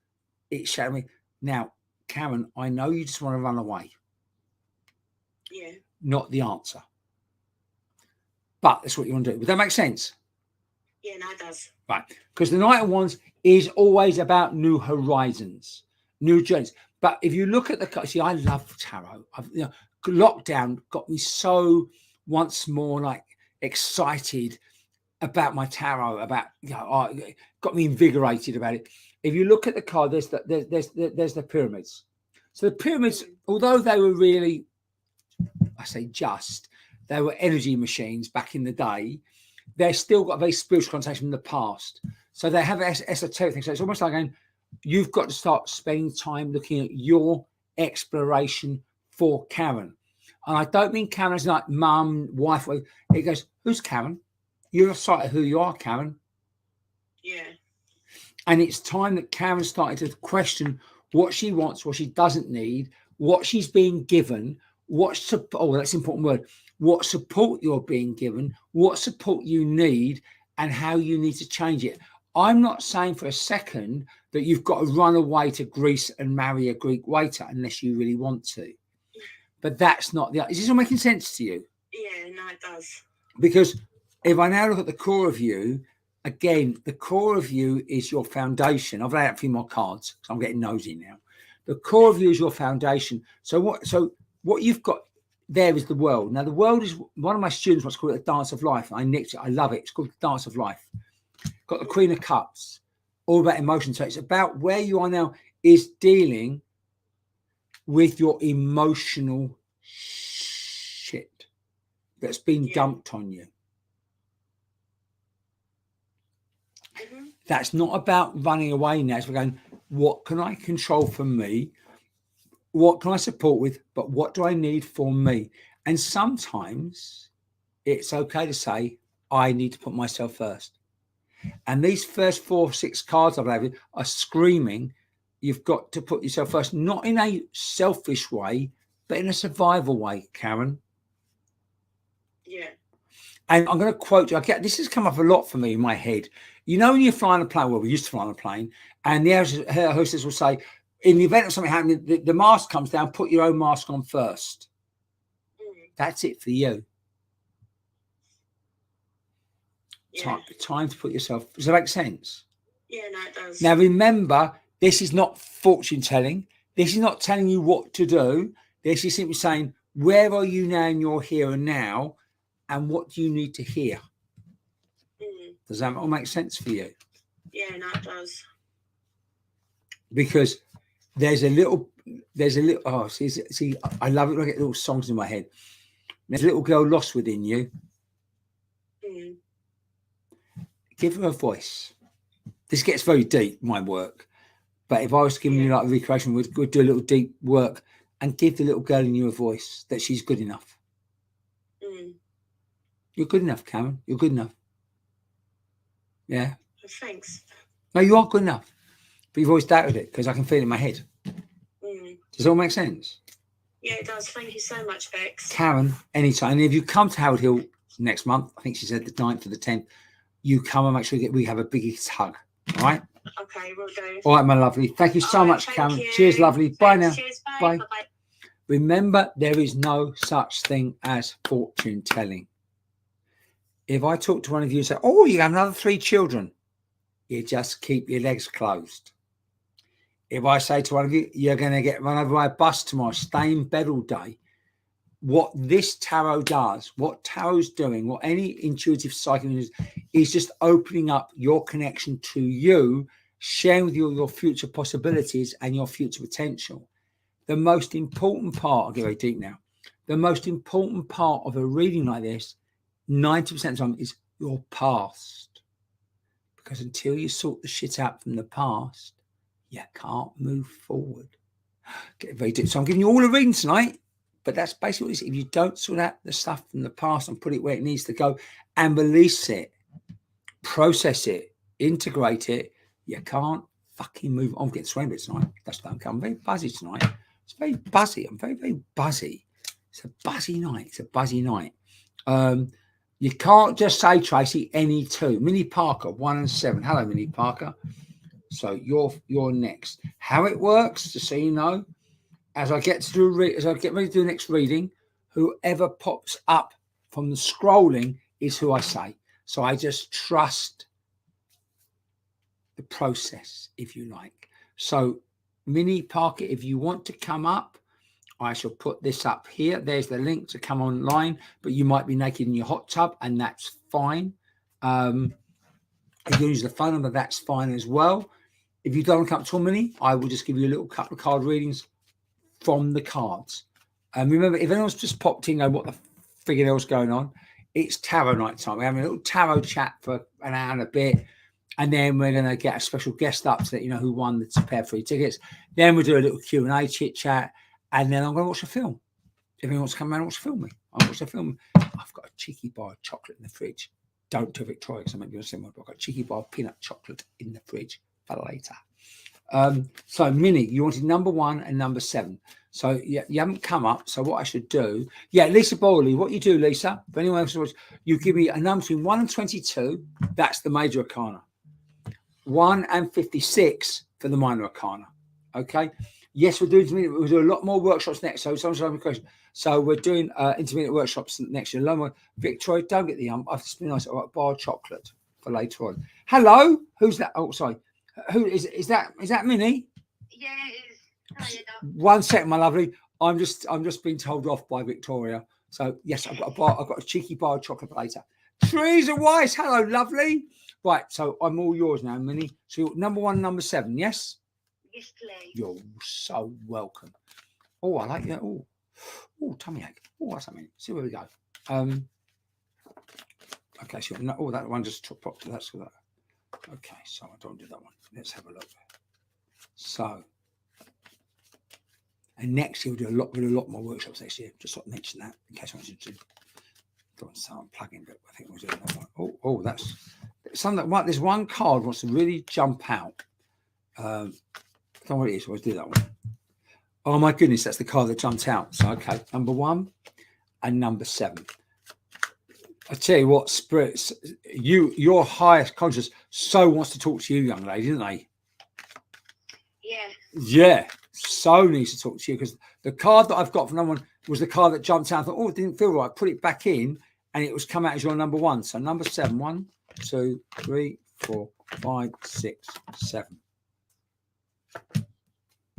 it's showing me. Now, Karen, I know you just want to run away. Yeah. Not the answer. But that's what you want to do. Would that make sense? Yeah, no, it does. Right. Because the Knight of Wands is always about new horizons, new journeys. But if you look at the, see, I love tarot. Lockdown got me so once more like excited about my tarot, about, got me invigorated about it. If you look at the card, there's the pyramids. So the pyramids, although they were really I say just, they were energy machines back in the day. They've still got a very spiritual connotation from the past. So they have esoteric things. So it's almost like going, you've got to start spending time looking at your exploration for Karen. And I don't mean Karen as like mum, wife. It goes, who's Karen? You're a sight of who you are, Karen. Yeah. And it's time that Karen started to question what she wants, what she doesn't need, what she's being given, what support, oh, that's an important word, what support you're being given, what support you need, and how you need to change it. I'm not saying for a second that you've got to run away to Greece and marry a Greek waiter unless you really want to. But that's not the... Is this all making sense to you? Yeah, no, it does. Because if I now look at the core of you, again, the core of you is your foundation. I've laid out a few more cards because I'm getting nosy now. The core of you is your foundation. So what you've got there is the world. Now, the world is... One of my students wants to call it the dance of life. I nicked it. I love it. It's called the dance of life. Got the Queen of Cups. All about emotion. So it's about where you are now is dealing with your emotional shit that's been dumped on you. Mm-hmm. That's not about running away now. It's going, what can I control for me? What can I support with? But what do I need for me? And sometimes it's okay to say, I need to put myself first. And these first 4 or 6 cards I've had are screaming, you've got to put yourself first, not in a selfish way, but in a survival way, Karen. Yeah. And I'm going to quote you. This has come up a lot for me in my head. You know, when you're flying a plane, well, we used to fly on a plane, and the air hostess will say, in the event of something happening, the mask comes down, put your own mask on first. That's it for you. Yeah. Time to put yourself. Does that make sense? Yeah, no, it does. Now, remember, this is not fortune telling. This is not telling you what to do. This is simply saying, where are you now in your here and now? And what do you need to hear? Does that all make sense for you? Yeah, no, it does. Because there's a little, oh, see, I love it when I get little songs in my head. There's a little girl lost within you. Give her a voice. This gets very deep, my work. But if I was giving you like a recreation, we'd do a little deep work and give the little girl in you a voice that she's good enough. You're good enough, Karen. You're good enough. Yeah. Thanks. No, you are good enough. But you've always doubted it because I can feel it in my head. Does it all make sense? Yeah, it does. Thank you so much, Bex. Karen, anytime. And if you come to Howard Hill next month, I think she said the 9th or the 10th, you come and make sure we have a biggest hug. All right? Okay, we'll do. All right, my lovely. Thank you so much, Karen. You. Cheers, lovely. Thanks. Bye now. Cheers, bye. Bye-bye. Remember, there is no such thing as fortune telling. If I talk to one of you and say, oh, you have another 3 children, you just keep your legs closed. If I say to one of you, you're going to get run over by a bus tomorrow, stay in bed all day. What this tarot does, what tarot's doing, what any intuitive psychic is just opening up your connection to you, sharing with you your future possibilities and your future potential. The most important part, I'll get very deep now, the most important part of a reading like this, 90% of the time, is your past. Because until you sort the shit out from the past, you can't move forward. Get very deep. So I'm giving you all a reading tonight, but that's basically what it is. If you don't sort out the stuff from the past and put it where it needs to go and release it, process it, integrate it, you can't fucking move on. I'm getting swearing a bit tonight. That's don't come. I'm very buzzy tonight. It's very buzzy. I'm very, very buzzy. It's a buzzy night. It's a buzzy night. You can't just say, Tracy, any 2. Minnie Parker, 1 and 7. Hello, Minnie Parker. So you're next. How it works, just so you know, as I get ready to do the next reading, whoever pops up from the scrolling is who I say. So I just trust the process, if you like. So Minnie Parker, if you want to come up, I shall put this up here. There's the link to come online, but you might be naked in your hot tub, and that's fine. If you use the phone number, that's fine as well. If you don't come to Minnie, I will just give you a little couple of card readings from the cards. And remember, if anyone's just popped in, what the friggin' hell's going on? It's tarot night time. We're having a little tarot chat for an hour and a bit. And then we're going to get a special guest up to let you know who won the pair of free tickets. Then we'll do a little Q&A chit chat. And then I'm going to watch a film. If anyone wants to come around and watch a film with me, I'll watch a film. I've got a cheeky bar of chocolate in the fridge. Don't tell Victoria because I might be on the I've got a cheeky bar of peanut chocolate in the fridge for later. So, Minnie, you wanted number 1 and number 7. So you haven't come up. So what I should do, Lisa Bowley, what you do, Lisa, if anyone else wants, you give me a number between 1 and 22. That's the major arcana. 1 and 56 for the minor arcana. Okay. Yes, we're doing intermediate. We'll do a lot more workshops next. So someone's having a question. So we're doing intermediate workshops next year. Victoria, don't get the I've just been nice. I've got a bar of chocolate for later on. Hello, who's that? Oh, sorry. Who is that? Is that Minnie? Yeah, it is. Hiya, Dom. 1 second, my lovely. I'm just being told off by Victoria. So yes, I've got a cheeky bar of chocolate for later. Teresa Weiss, hello, lovely. Right, so I'm all yours now, Minnie. So you're number 1, number 7, yes? Yes, please. You're so welcome. Oh, I like that. Oh, tummy ache. Oh, what's that mean? See where we go. Okay, so that one just popped. That's that. Okay, so I don't do that one. Let's have a look. So, and next year we'll do a lot more workshops next year. Just sort of mention that in case I wanted to. Don't start plugging, but I think we'll do that one. Oh, that's something that there's one card wants to really jump out. I don't know what it is. Let's do that one. Oh my goodness, that's the card that jumped out. So okay, number 1 and number 7. I tell you what, spirits, your highest conscious so wants to talk to you, young lady, didn't they? Yeah. Yeah, so needs to talk to you because the card that I've got from number 1 was the card that jumped out. I thought, it didn't feel right. Put it back in, and it was come out as your number 1. So number 7, 1, 2, 3, 4, 5, 6, 7.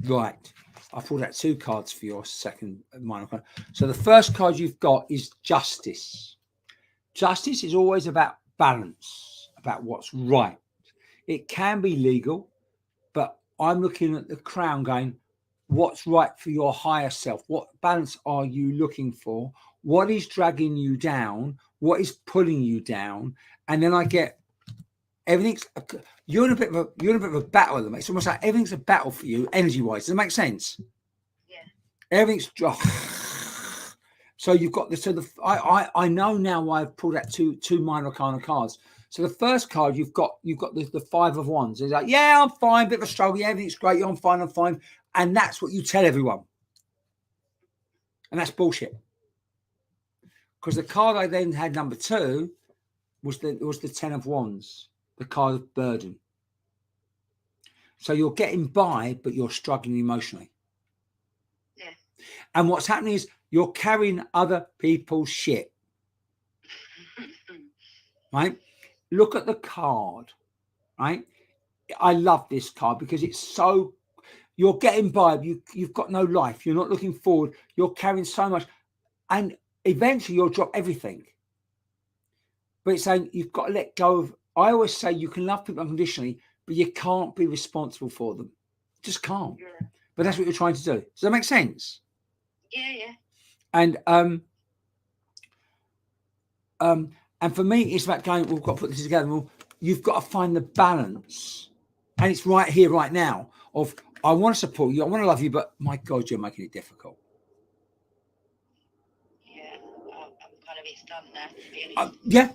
Right. I pulled out 2 cards for your second minor card. So the first card you've got is Justice. Justice is always about balance, about what's right. It can be legal, but I'm looking at the crown going, what's right for your higher self? What balance are you looking for? What is dragging you down? What is pulling you down? And then I get everything's you're in a bit of a battle at the moment. It's almost like everything's a battle for you, energy-wise. Does that make sense? Yeah. Everything's so you've got this. So I know now why I've pulled out two minor arcana cards. So the first card you've got the 5 of Wands. It's like, yeah, I'm fine, bit of a struggle. Yeah, everything's great. Yeah, I'm fine. And that's what you tell everyone. And that's bullshit. Because the card I then had number 2 was the 10 of Wands, the card of burden. So you're getting by, but you're struggling emotionally. Yeah. And what's happening is you're carrying other people's shit. Right? Look at the card. Right? I love this card because it's so, you're getting by, you've got no life. You're not looking forward. You're carrying so much. And eventually you'll drop everything. But it's saying you've got to let go of, I always say you can love people unconditionally, but you can't be responsible for them. Just can't. Yeah. But that's what you're trying to do. Does that make sense? Yeah. And for me, it's about going, we've got to put this together. Well, you've got to find the balance. And it's right here, right now, of I want to support you, I want to love you, but my God, you're making it difficult. Yeah. I'm kind of stunned now, to be honest. Yeah.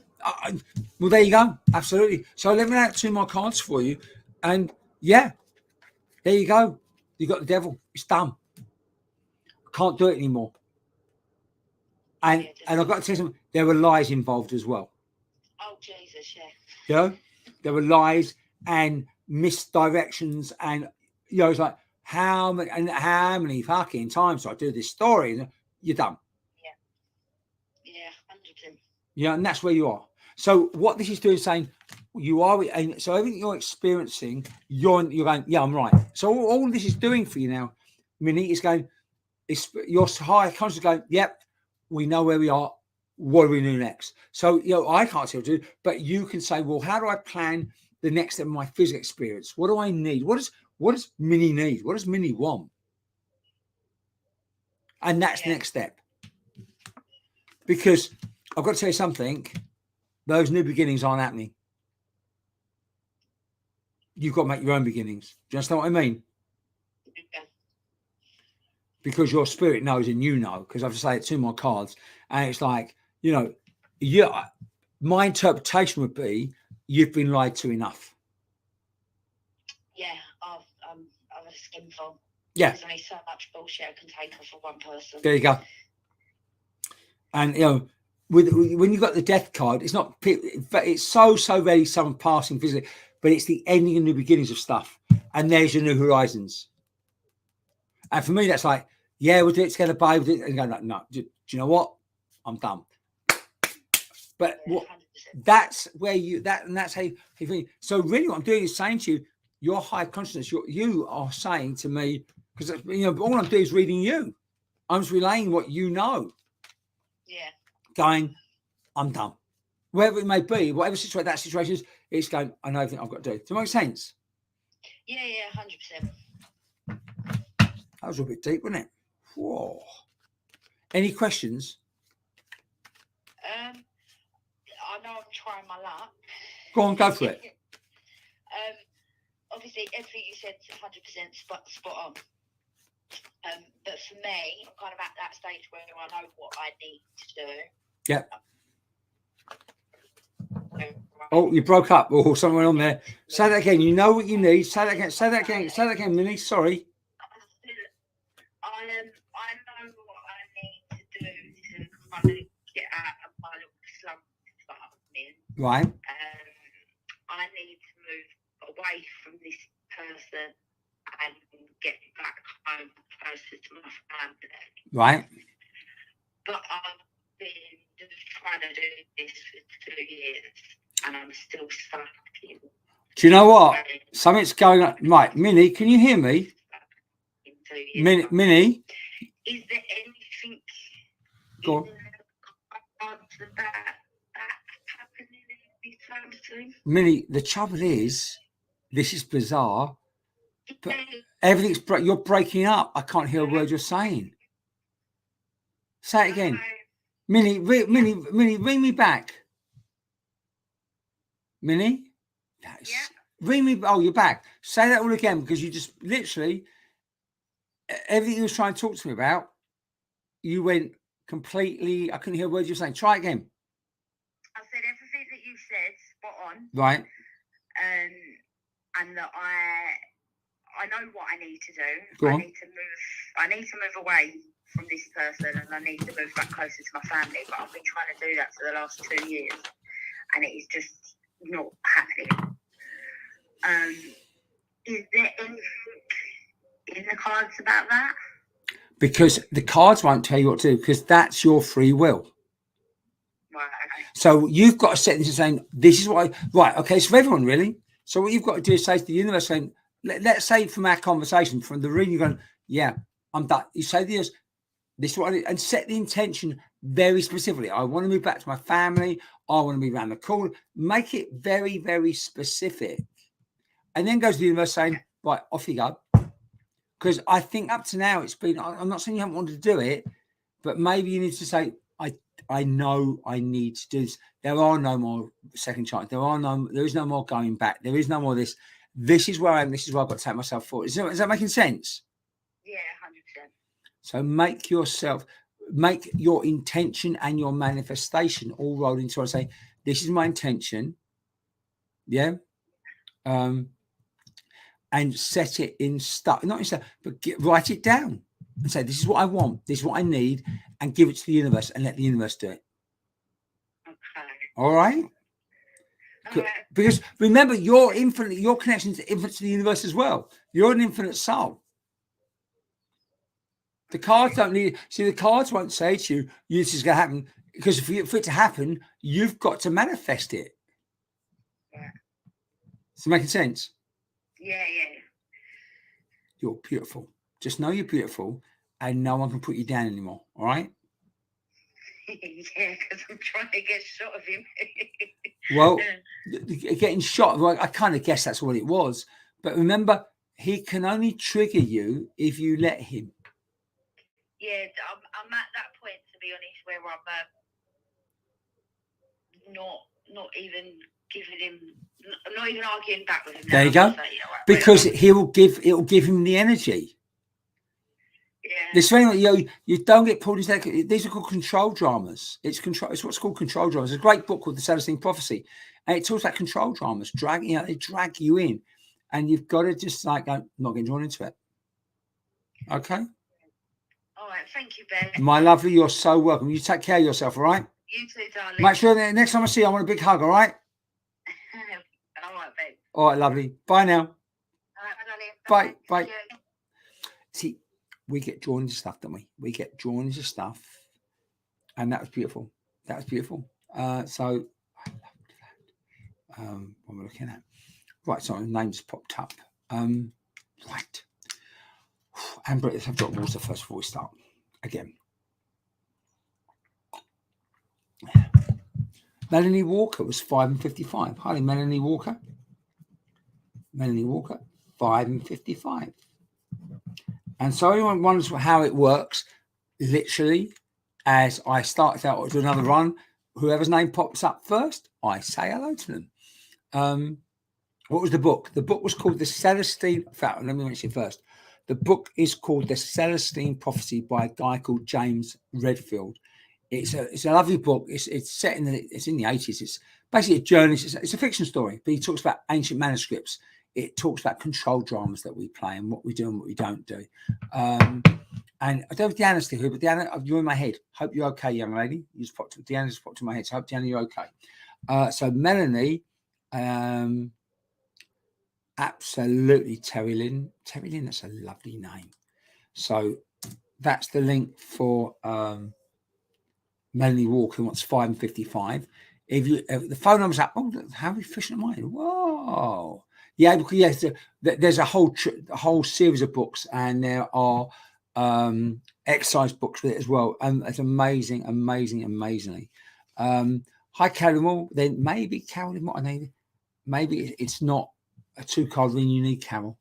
Well, there you go. Absolutely. So let me out 2 more cards for you. And yeah, there you go. You got the devil. It's done. Can't do it anymore. And I've got to tell you something, there were lies involved as well. Oh, Jesus, yeah. You know, there were lies and misdirections, and it's like how many fucking times do I do this story? You're done. Yeah, 100%. Yeah, and that's where you are. So what this is doing is saying you are, and so everything you're experiencing, you're going, yeah, I'm right. So all this is doing for you now, Minnie, is going, it's your higher conscious going, yep, we know where we are. What do we do next? So, I can't say what to do, but you can say, well, how do I plan the next step of my physical experience? What do I need? What does Minnie need? What does Minnie want? And that's the next step. Because I've got to tell you something, those new beginnings aren't happening. You've got to make your own beginnings. Do you understand what I mean? Yeah. Because your spirit knows and you know, because I've just said it to my cards, and it's like, you know, yeah, my interpretation would be you've been lied to enough. Yeah, I'm a skinful. Yeah. There's only so much bullshit I can take off of one person. There you go. And you know, when you've got the death card, it's not. It's so rarely someone passing physically, but it's the ending and new beginnings of stuff. And there's your new horizons. And for me, that's like, yeah, we'll do it together, babe. We'll do it. And go, no. Do you know what? I'm done. But Yeah, what? 100%. That's where that's how you think. So really, what I'm doing is saying to you, your high consciousness. You are saying to me, because you know, all I'm doing is reading you. I'm just relaying what you know. Yeah. Going, I'm done. Wherever it may be, whatever situation that situation is, it's going, I know everything I've got to do. Does it make sense? Yeah, 100%. That was a bit deep, wasn't it? Whoa. Any questions? I know I'm trying my luck. Go on, go for it. Obviously, everything you said is 100% spot on. But for me, I'm kind of at that stage where I know what I need to do. Yeah. Oh, you broke up. Oh, someone on there. Say that again. You know what you need. Say that again. Say that again. Say that again, Minnie. Sorry. I know what I need to do to kind of get out of my little slump that I'm in. Right. I need to move away from this person and get back home closer to my family. Right. But I've been just trying to do this for 2 years and I'm still stuck in. Do you know what? Something's going on. Right, Minnie, can you hear me? Minnie? Is there anything Go on. that happening anytime soon? Minnie, the trouble is, this is bizarre, but everything's you're breaking up. I can't hear a word you're saying. Say it again. Minnie, ring me back. Minnie? That's, Yeah. Ring me. Oh, you're back. Say that all again, because you just literally, everything you was trying to talk to me about, you went completely, I couldn't hear a word you were saying. Try it again. I said everything that you said, spot on. Right. And that I know what I need to do. Go on. I need to move away from this person and I need to move back closer to my family. But I've been trying to do that for the last 2 years and it is just not happening. Is there anything in the cards about that? Because the cards won't tell you what to do, because that's your free will. Right, okay. So you've got to set this and saying, this is what right, okay, it's for everyone really. So what you've got to do is say to the universe, saying, let's say from our conversation, from the reading, you're going, yeah, I'm done. You say to the universe, this is what I need, and set the intention very specifically. I want to move back to my family. I want to be around the corner. Make it very, very specific. And then goes to the universe saying, right, off you go. Because I think up to now it's been, I'm not saying you haven't wanted to do it, but maybe you need to say, I know I need to do this. There are no more second chance. There is no more going back. There is no more this. This is where I am. This is where I've got to take myself forward. Is that making sense? Yeah, 100%. So make your intention and your manifestation all rolled into one. Say, this is my intention. Yeah. And set it in stuff, not in stuff, but write it down and say, this is what I want, this is what I need, and give it to the universe and let the universe do it. Okay. All right? Because remember, you're infinite, your connection is infinite to the universe as well. You're an infinite soul. The cards don't need, the cards won't say to you, this is going to happen, because for it to happen, you've got to manifest it. Yeah. Is it making sense? Yeah. You're beautiful. Just know you're beautiful and no one can put you down anymore. All right? Yeah, because I'm trying to get shot of him. Well, getting shot, well, I kind of guess that's what it was. But remember, he can only trigger you if you let him. Yeah, I'm at that point, to be honest, where I'm not even giving him, not even arguing back with him. There you now. go. So, you know, Because it'll give him the energy. Yeah. This thing, you don't get pulled into that. These are called control dramas. It's what's called control dramas. There's a great book called The Celestine Prophecy, and it talks about control dramas. They drag you in, and you've got to just like go, not getting drawn into it. Okay. All right. Thank you, Ben. My lovely, you're so welcome. You take care of yourself, all right? You too, darling. Make sure that next time I see you, I want a big hug, all right? All right, Ben. All right, lovely. Bye now. All right, darling. Bye. Yeah. See, we get drawn into stuff, don't we? We get drawn into stuff, and that was beautiful. So I loved that. What we're looking at, right? So the name just popped up. Right, Amber, let's have a drop of water first before we start again. Melanie Walker was 5:55. Hi, Melanie Walker. 5:55. And so anyone wonders how it works, literally, as I start out to do another run, whoever's name pops up first, I say hello to them. What was the book? The book was called The Celestine. In fact, let me mention it first. The book is called The Celestine Prophecy by a guy called James Redfield. It's a lovely book. It's set in the 80s. It's basically a journey. It's a fiction story, but he talks about ancient manuscripts. It talks about control dramas that we play and what we do and what we don't do. And I don't know if Deanna's still here, but Deanna, you're in my head. Hope you're okay, young lady. Deanna just popped in my head. So I hope, Deanna, you're okay. So Melanie, absolutely, Terry Lynn. Terry Lynn, that's a lovely name. So that's the link for Melanie Walker, wants 5:55. If the phone number's up, how efficient am I? Whoa. Yeah, because yes, there's a whole series of books, and there are exercise books with it as well. And it's amazingly. Hi, Carol. Then maybe Carol, maybe it's not a 2-card ring you need, Carol.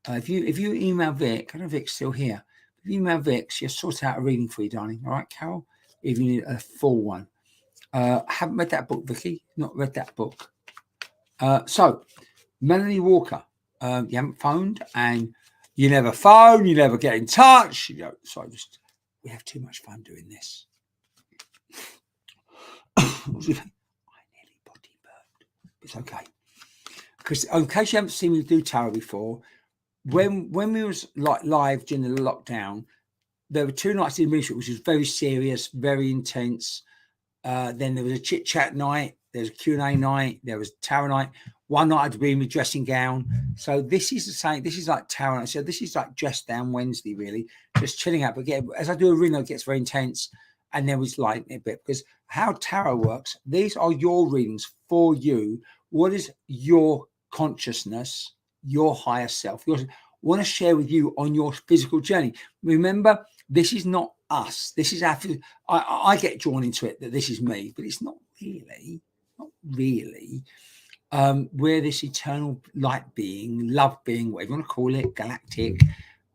If you email Vic, I don't know if Vic's still here. If you email Vic, she'll sort out a reading for you, darling. All right, Carol. If you need a full one. Haven't read that book, Vicky. Not read that book. So, Melanie Walker, you haven't phoned, and you never phone, you never get in touch. We have too much fun doing this. I nearly body burned. It's okay. Because in case you haven't seen me do tarot before, when we was like live during the lockdown, there were 2 nights in Ministry, which was very serious, very intense. Then there was a chit chat night, there's a Q&A night, there was tarot night. One night I'd be in my dressing gown. So this is the same. This is like tarot night. So this is like dress down Wednesday, really, just chilling out. But as I do a reading, it gets very intense, and then we lighten it a bit, because how tarot works. These are your readings for you. What is your consciousness, your higher self? Want to share with you on your physical journey. Remember, this is not us. This is our. I get drawn into it that this is me, but it's not really. We're this eternal light being, love being, whatever you want to call it, galactic.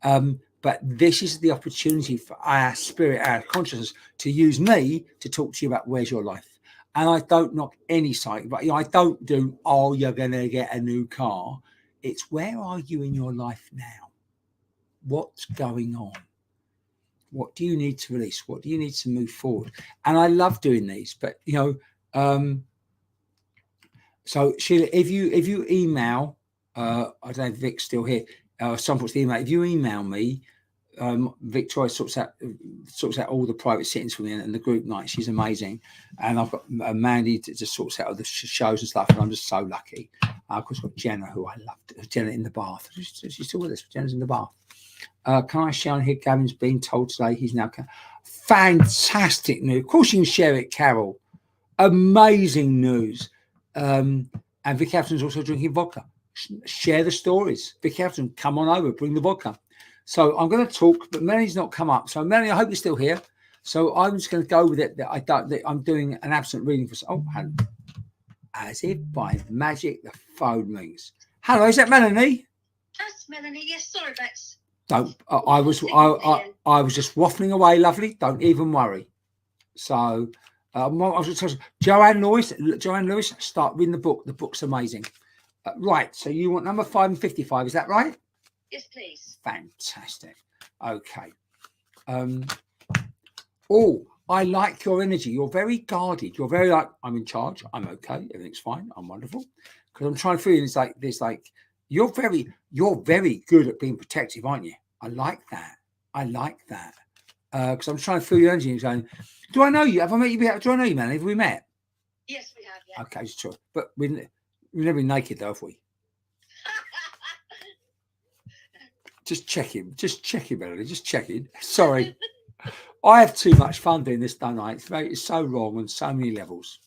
But this is the opportunity for our spirit, our consciousness, to use me to talk to you about where's your life. And I don't knock any site, but I don't do, you're going to get a new car. It's where are you in your life now? What's going on? What do you need to release? What do you need to move forward? And I love doing these, but so Sheila, if you email, I don't know if Vic's still here. Some point email. If you email me, Victoria sorts out all the private sittings for me and the group night. She's amazing, and I've got Mandy to just sorts out all the shows and stuff. And I'm just so lucky. Of course, I've got Jenna, who I loved. Jenna in the bath. She's still with us. Jenna's in the bath. Can I share on here? Gavin's been told today he's now fantastic news. Of course, you can share it, Carol. Amazing news. And Vicky Afton's also drinking vodka. Share the stories. Vicky Afton, come on over, bring the vodka. So I'm going to talk, but Melanie's not come up. So Melanie, I hope you're still here. So I'm just going to go with it that I'm doing an absent reading for. And as if by magic, the phone rings. Hello, is that Melanie? That's Melanie. Yes, sorry, Bex. Don't. I was just waffling away, lovely. Don't even worry. So, I was just telling Joanne Lewis, start reading the book. The book's amazing. Right. So you want number 5 and 55? Is that right? Yes, please. Fantastic. Okay. Oh, I like your energy. You're very guarded. You're very like, I'm in charge. I'm okay. Everything's fine. I'm wonderful. Because I'm trying to feel it's like this, like you're very good at being protective, aren't you? I like that. Because I'm trying to feel your energy and going, do I know you? Have I met you? Do I know you, man? Have we met? Yes, we have. Yeah. Okay, sure. But we've never been naked though, have we? Just checking, Melanie. Just checking. Sorry. I have too much fun doing this, don't I? It's so wrong on so many levels.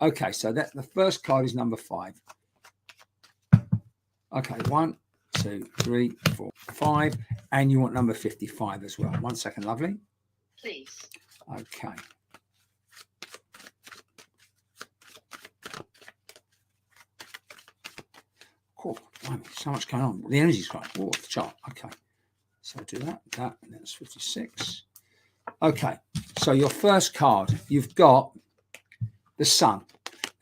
Okay, so that the first card is number 5. Okay, 1, 2, 3, 4, 5, and you want number 55 as well. 1 second, lovely. Please. Okay. Cool. So much going on. The energy's quite off the chart. Okay. So do that, and that's 56. Okay. So your first card, you've got the Sun.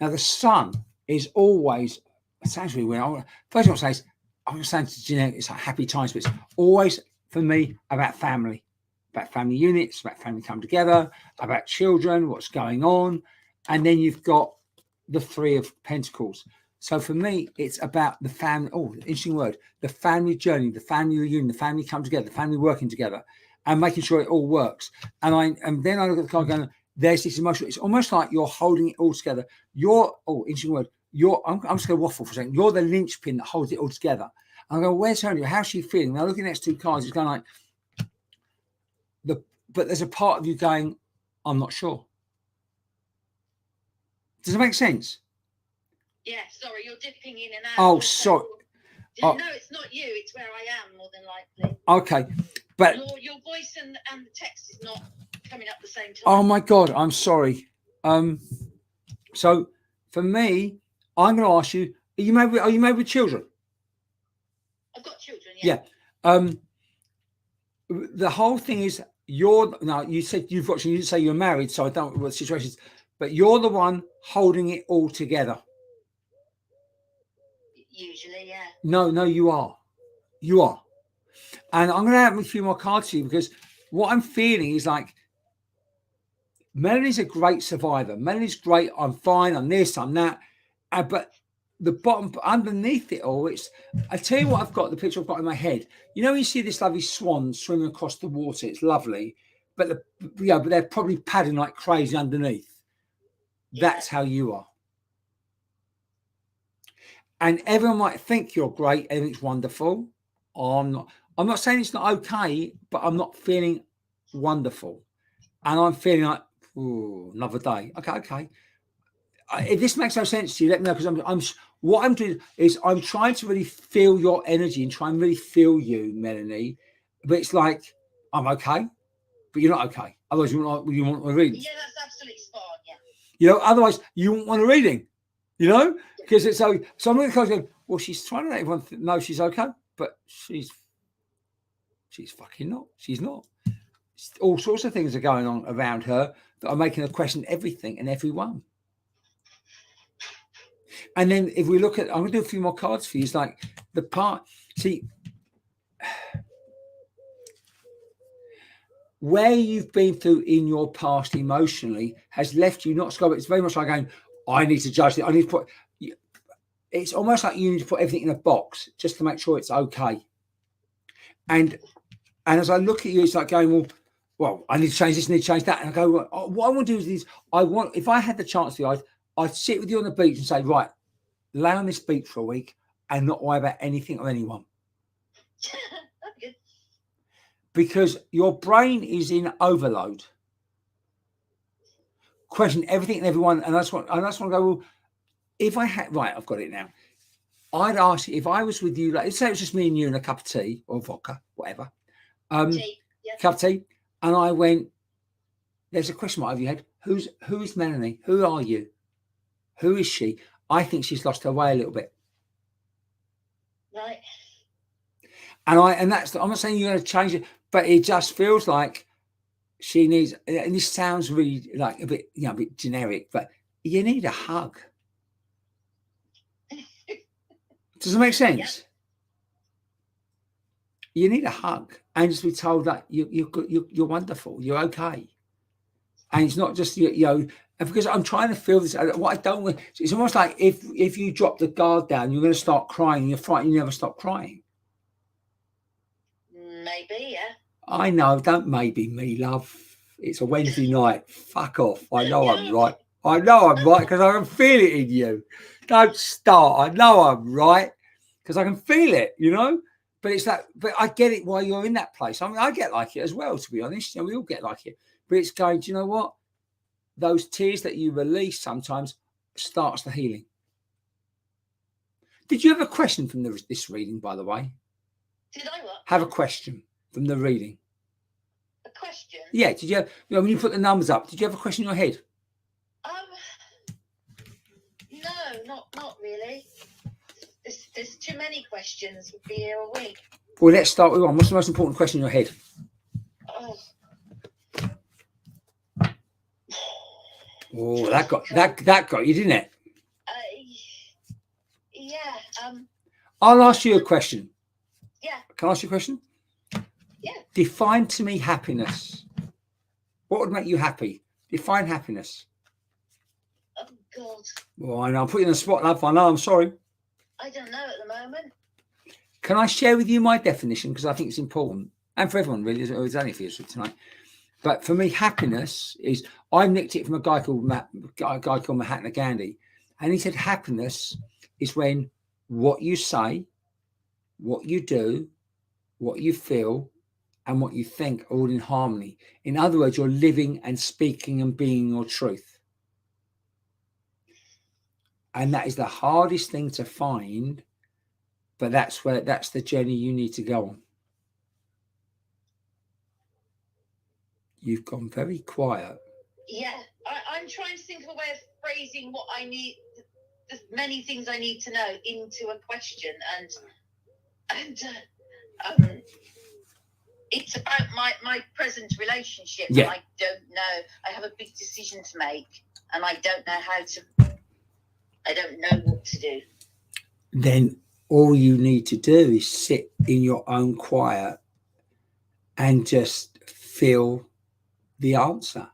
Now the Sun is always, it sounds really weird. First of all, I'm saying to Jeanette, it's like happy times, but it's always for me about family units, about family coming together, about children, what's going on. And then you've got the 3 of Pentacles. So for me, it's about the family. Oh, interesting word. The family journey, the family reunion, the family come together, the family working together and making sure it all works. And then I look at the card going, there's this emotion. It's almost like you're holding it all together. Interesting word. I'm just going to waffle for a second. You're the linchpin that holds it all together. I go, where's her? How's she feeling? Now looking at next 2 cards, it's going like, but there's a part of you going, I'm not sure. Does it make sense? Yeah, sorry, you're dipping in and out. Oh, sorry. No, it's not you. It's where I am, more than likely. Okay, but your voice and the text is not coming up the same time. Oh my God, I'm sorry. So for me, I'm going to ask you: Are you married with children? I've got children. Yeah. The whole thing is you said you've got. You didn't say you're married, so I don't know what the situation is. But you're the one holding it all together. Usually, yeah. No, you are. You are. And I'm going to have a few more cards to you because what I'm feeling is like Melanie's a great survivor. Melanie's great. I'm fine. I'm this, I'm that. But the bottom, underneath it all, I tell you what I've got, the picture I've got in my head. You know, you see this lovely swan swimming across the water. It's lovely. But they're probably paddling like crazy underneath. Yeah. That's how you are. And everyone might think you're great, everything's wonderful. I'm not saying it's not okay, but I'm not feeling wonderful. And I'm feeling like, ooh, another day. Okay. If this makes no sense to you, let me know, because what I'm doing is I'm trying to really feel your energy and try and really feel you, Melanie. But it's like, I'm okay, but you're not okay. Otherwise, you want a reading. Yeah, that's absolutely spot on, yeah. You know, otherwise you won't want a reading, you know? Because it's so I'm looking at going, well, she's trying to let everyone know she's okay, but she's fucking not. She's not. All sorts of things are going on around her that are making her question everything and everyone. And then if we look at, I'm going to do a few more cards for you. It's like the part, see, where you've been through in your past emotionally has left you not scope. It's very much like going, I need to judge it. I need to put, it's almost like you need to put everything in a box just to make sure it's okay. And as I look at you, it's like going, well, I need to change this, I need to change that. And I go, well, what I want to do is if I had the chance to, I'd sit with you on the beach and say, right, lay on this beach for a week and not worry about anything or anyone. Because your brain is in overload. Question everything and everyone. And that's what I go, well, if I had, right, I've got it now. I'd ask you, if I was with you, like, let's say it was just me and you and a cup of tea or vodka, whatever. Tea, yeah. Cup of tea. And I went, there's a question mark over your head. Who is Melanie? Who are you? Who is she? I think she's lost her way a little bit. Right. And I'm not saying you're going to change it, but it just feels like she needs, and this sounds really like a bit, a bit generic, but you need a hug. Does it make sense? Yeah. You need a hug and just be told that you're wonderful, you're okay. And it's not just, because I'm trying to feel this. What I don't want, it's almost like if you drop the guard down, you're going to start crying. You're frightened, you never stop crying. Maybe, yeah. I know, don't maybe me, love. It's a Wednesday night. Fuck off. I know I'm right. I know I'm right because I can feel it in you. Don't start. I know I'm right because I can feel it, But it's that. But I get it while you're in that place. I mean, I get like it as well, to be honest. We all get like it. But it's going, do you know what? Those tears that you release sometimes starts the healing. Did you have a question from this reading, by the way? Did I what? Have a question from the reading. A question? Yeah. Did you have, when you put the numbers up, did you have a question in your head? No, not really. There's too many questions. Would be here a week. Well, let's start with one. What's the most important question in your head? Oh, that got you, didn't it? Yeah. I'll ask you a question. Yeah. Can I ask you a question? Yeah. Define to me happiness. What would make you happy? Define happiness. Oh God. Well, I know I'm putting you on the spot, love. I know. I'm sorry. I don't know at the moment. Can I share with you my definition because I think it's important and for everyone really. It's only for you tonight. But for me, happiness is, I nicked it from a guy called Mahatma Gandhi. And he said, happiness is when what you say, what you do, what you feel, and what you think are all in harmony. In other words, you're living and speaking and being your truth. And that is the hardest thing to find, but that's the journey you need to go on. You've gone very quiet. Yeah, I'm trying to think of a way of phrasing what I need. There's many things I need to know into a question, and it's about my present relationship. Yeah. I don't know. I have a big decision to make, and I don't know how to. I don't know what to do. Then all you need to do is sit in your own quiet and just feel the answer.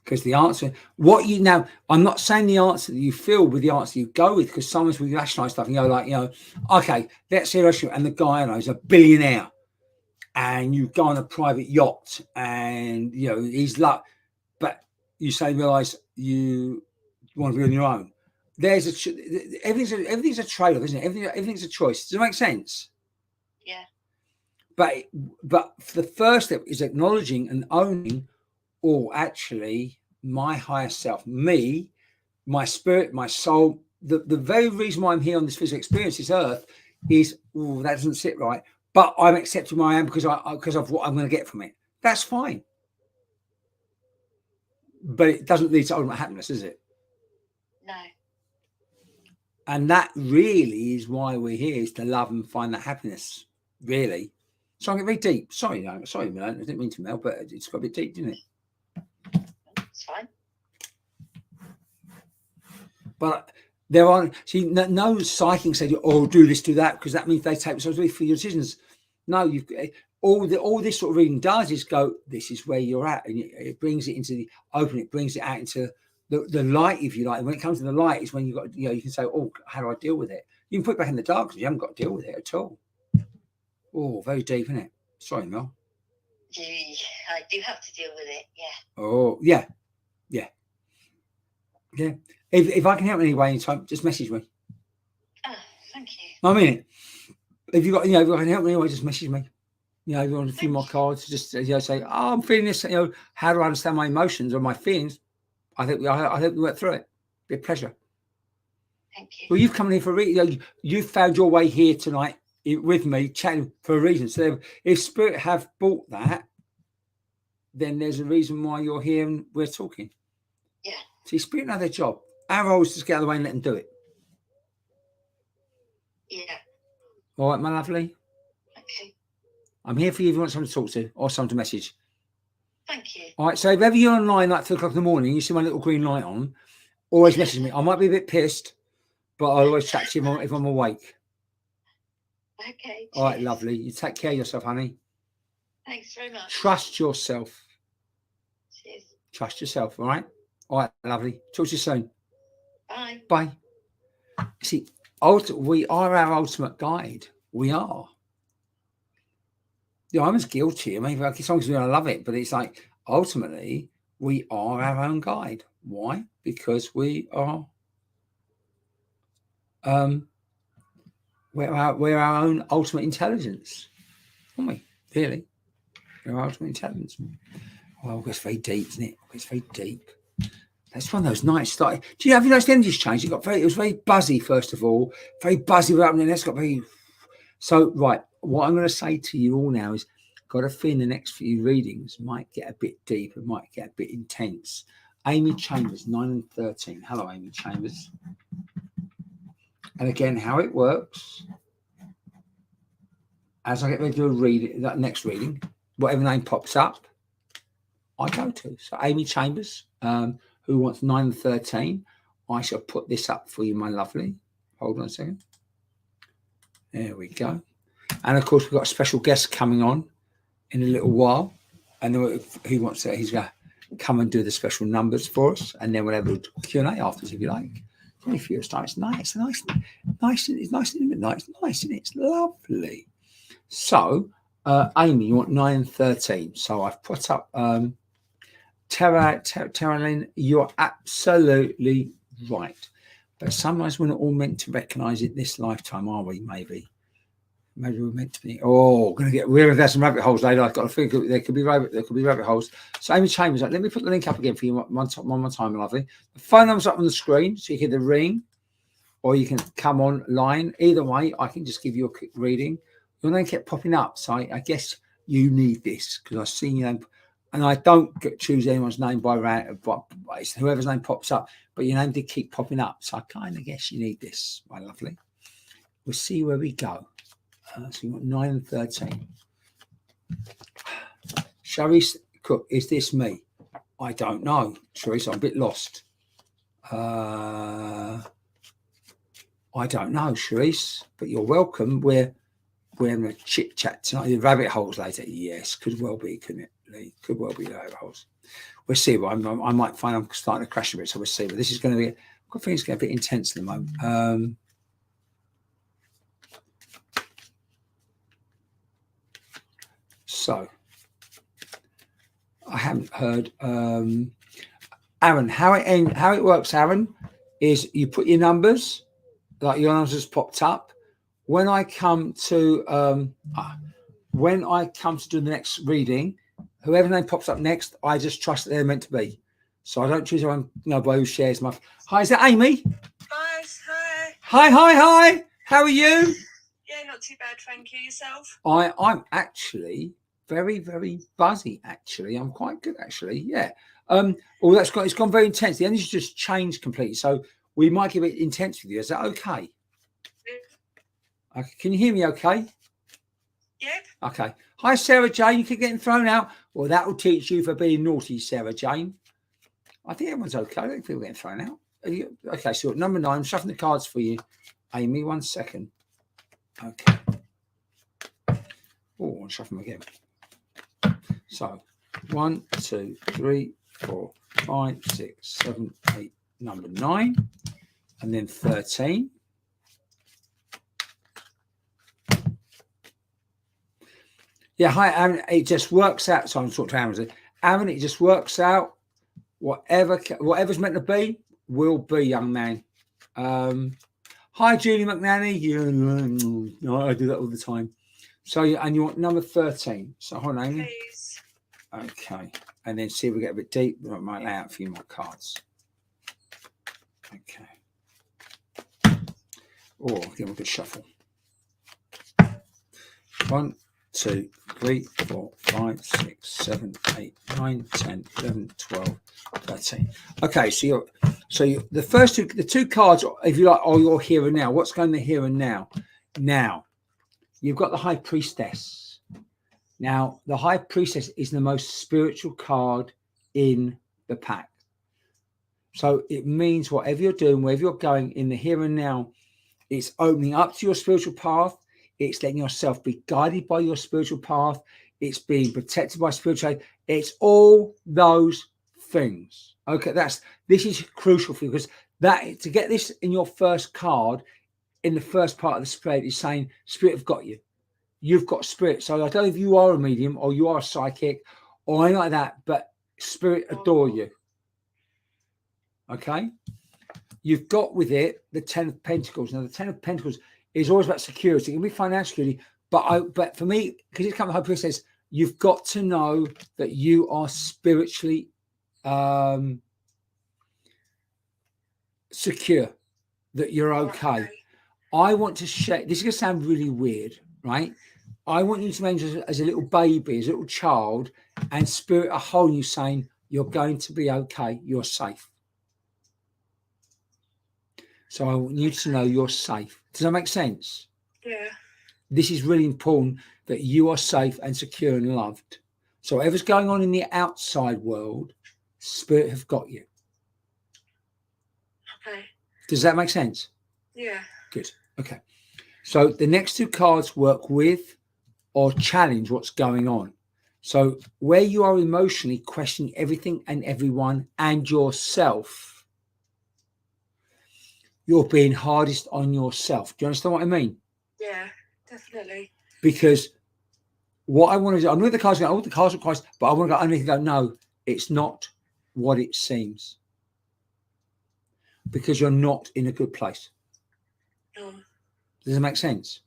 Because the answer, I'm not saying the answer that you feel with the answer you go with, because sometimes we rationalize stuff and go like, okay, let's say and the guy is a billionaire and you go on a private yacht and, he's like, but you realize you want to be on your own. Everything's a trade-off, isn't it? Everything's a choice. Does it make sense? Yeah. But the first step is acknowledging and owning, actually, my higher self, me, my spirit, my soul, the very reason why I'm here on this physical experience, this earth, is, that doesn't sit right. But I'm accepting where I am because of what I'm going to get from it. That's fine. But it doesn't lead to ultimate happiness, is it? No. And that really is why we're here, is to love and find that happiness, really. So I get very deep. Sorry, Mel. I didn't mean to, Mel, but it's got a bit deep, didn't it? It's fine. But there are, no psychic said, do this, do that, because that means they take responsibility for your decisions. No, all this sort of reading does is go, this is where you're at, and it brings it into the open. It brings it out into the light, if you like. And when it comes to the light, is when you got, you can say, how do I deal with it? You can put it back in the dark because you haven't got to deal with it at all. Oh, very deep, isn't it? Sorry, Mel. I do have to deal with it, yeah. Oh, yeah. If I can help in any way, anytime, just message me. Oh, thank you. I mean it. If if I can help in any way, just message me. If you want a few more cards, just say, I'm feeling this. How do I understand my emotions or my feelings? I think we work through it. Be a pleasure. Thank you. Well, you've come in here for a reason. You've found your way here tonight with me, chatting for a reason. So if Spirit have bought that, then there's a reason why you're here and we're talking. Yeah. See, Spirit know their job. Our role is to just get out of the way and let them do it. Yeah. All right, my lovely. Okay. I'm here for you if you want someone to talk to or someone to message. Thank you. All right, so if ever you're online like 3 o'clock in the morning, you see my little green light on, always message me. I might be a bit pissed, but I'll always chat to you if I'm awake. Okay. All right, cheers. lovely. You take care of yourself, honey. Thanks very much. Trust yourself. Cheers. Trust yourself, all right? All right, lovely. Talk to you soon. Bye. Bye. See, we are our ultimate guide. We are. Yeah, I'm as guilty. I mean, like, sometimes we don't love it, but it's like ultimately we are our own guide. Why? Because we are. We're our own ultimate intelligence, aren't we? Really, we're our ultimate intelligence. Well, it's very deep, isn't it? It's very deep. That's one of those nights. Have you noticed the energy's changed? It was very buzzy first of all, very buzzy without, and then it's got very. So right, what I'm going to say to you all now is, got a feeling the next few readings might get a bit deep, it might get a bit intense. Amy Chambers, 9 and 13. Hello, Amy Chambers. And again, how it works, as I get ready to do that next reading, whatever name pops up, I go to. So Amy Chambers, who wants 9 and 13, I shall put this up for you, my lovely. Hold on a second. There we go. And of course, we've got a special guest coming on in a little while. And he wants to, he's going to come and do the special numbers for us. And then we'll have a Q&A afterwards, if you like. If you're it's nice, it's lovely. So, Amy, you want 9 and 13. So I've put up Terralyn, you're absolutely right. But sometimes we're not all meant to recognise it this lifetime, are we? Maybe we're meant to be. Oh, we're going to get some rabbit holes later. I've got to think there could be rabbit holes. So Amy Chambers, let me put the link up again for you one more time, lovely. The phone number's up on the screen, so you can either ring or you can come online. Either way, I can just give you a quick reading. Your name kept popping up, so I guess you need this because I've seen your name, and I don't choose anyone's name by random, but it's whoever's name pops up. But your name did keep popping up, so I kind of guess you need this, my lovely. We'll see where we go. So you got 9 and 13. Sharice Cook, is this me? I don't know, Sharice. I'm a bit lost. I don't know, Sharice, but you're welcome. We're having a chit chat tonight. The rabbit holes later. Yes, could well be, couldn't it, Lee? Could well be rabbit holes. We'll see. But I might find I'm starting to crash a bit, so we'll see. But this is going to be, I think it's going to be intense at the moment. So I haven't heard. Aaron, how it works, Aaron, is you put your numbers, like your numbers just popped up. When I come to do the next reading, whoever name pops up next, I just trust that they're meant to be. So I don't choose anyone by who shares my. Hi, is that Amy? Guys, hi. Hi. How are you? Yeah, not too bad, thank you. Yourself? I'm actually very, very buzzy. Actually, I'm quite good. Actually, yeah. It's gone very intense. The energy's just changed completely. So we might give it intense with you. Is that okay? Yeah. Okay. Can you hear me? Okay. Yep. Okay. Hi, Sarah Jane. You keep getting thrown out. Well, that will teach you for being naughty, Sarah Jane. I think everyone's okay. I don't think we're getting thrown out. Okay. So number 9. I'm shuffling the cards for you, Amy. 1 second. Okay. Oh, I'll shuffle them again. So 1, 2, 3, 4, 5, 6, 7, 8, number 9, and then 13. Yeah, hi, Aaron. It just works out. So I'm talking to Aaron. Aaron, it just works out. Whatever's meant to be, will be, young man. Hi, Julie McNanny. I do that all the time. So, and you want number 13. So, hold on, Amy. Please. Okay. And then see if we get a bit deep. I might lay out a few more cards. Okay. Oh, give them a good shuffle. 1, 2, 3, 4, 5, 6, 7, 8, 9, 10, 11, 12, 13. Okay, so the first two cards, if you like, are your here and now. What's going to here and now? Now, you've got the High Priestess. Now, the High Priestess is the most spiritual card in the pack. So it means whatever you're doing, wherever you're going in the here and now, it's opening up to your spiritual path. It's letting yourself be guided by your spiritual path. It's being protected by spirituality. It's all those things. Okay, this is crucial for you, because that to get this in your first card, in the first part of the spread, is saying Spirit have got you. You've got Spirit. So I don't know if you are a medium or you are a psychic or anything like that, but Spirit adore you. Okay, you've got with it the 10 of Pentacles. Now the 10 of Pentacles is always about security. It can be financial security, but for me, because it's come to High Priestess, you've got to know that you are spiritually secure, that you're okay. I want to share. This is going to sound really weird, right? I want you to imagine as a little baby, as a little child, and Spirit are holding you, saying you're going to be okay. You're safe. So I want you to know you're safe. Does that make sense? Yeah. This is really important, that you are safe and secure and loved. So whatever's going on in the outside world, Spirit have got you. Okay. Does that make sense? Yeah. Good. Okay. So the next two cards work with or challenge what's going on. So where you are emotionally questioning everything and everyone and yourself, you're being hardest on yourself. Do you understand what I mean? Yeah, definitely. Because what I want to do, I'm with the cards, the cards are Christ, but I want to go underneath and go, no, it's not what it seems. Because you're not in a good place. No. Does it make sense?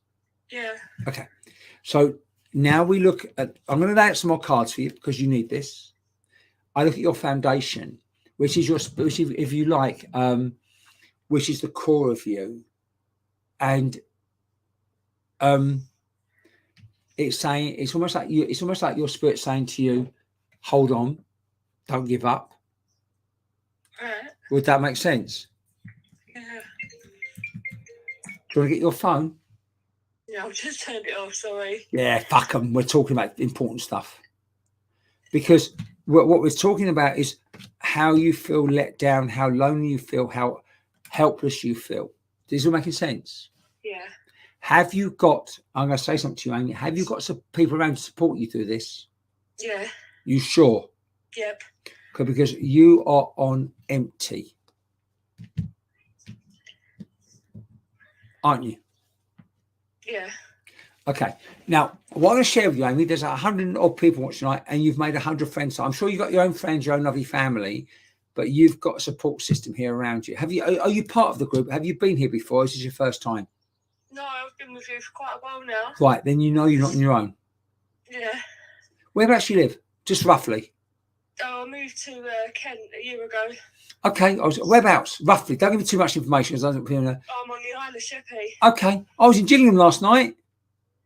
Yeah. Okay. So now we look at, I'm going to lay out some more cards for you because you need this. I look at your foundation, which is your, which is, if you like, which is the core of you. And it's saying, it's almost like your Spirit saying to you, hold on, don't give up. Right. Would that make sense? Yeah. Do you want to get your phone? Yeah, I've just turned it off, sorry. Yeah, fuck them. We're talking about important stuff. Because what we're talking about is how you feel let down, how lonely you feel, how helpless you feel. Is it making sense? Yeah. Have you got, I'm going to say something to you, Amy, have you got some people around to support you through this? Yeah. You sure? Yep. Okay, because you are on empty. Aren't you? Yeah. Okay. Now, what I'm going to share with you, Amy, there's 100 odd people watching tonight, and you've made 100 friends. So I'm sure you've got your own friends, your own lovely family, but you've got a support system here around you. Have you? Are you part of the group? Have you been here before? Is this your first time? No, I've been with you for quite a while now. Right. Then you know you're not on your own. Yeah. Whereabouts you live? Just roughly. Oh, I moved to Kent a year ago. Okay. Whereabouts? Roughly. Don't give me too much information. Because I don't feel. I'm on the Isle of Sheppey. Okay. I was in Gillingham last night.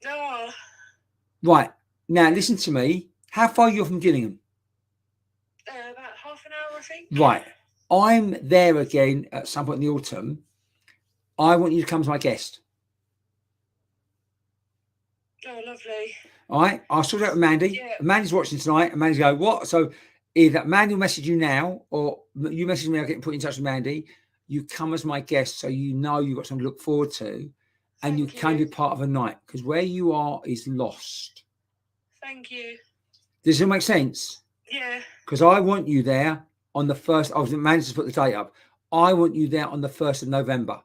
No. Right. Now, listen to me. How far are you from Gillingham? About half an hour, I think. Right. I'm there again at some point in the autumn. I want you to come as my guest. Oh, lovely. All right. I'll sort it out with Mandy. Yeah. Mandy's watching tonight. And Mandy's go, what? So either Mandy will message you now or you message me, I'll get put in touch with Mandy. You come as my guest so you know you've got something to look forward to. And you can be part of a night, because where you are is lost. Thank you. Does it make sense? Yeah. Because I want you there on the 1st. I was managed to put the date up. I want you there on the 1st of November.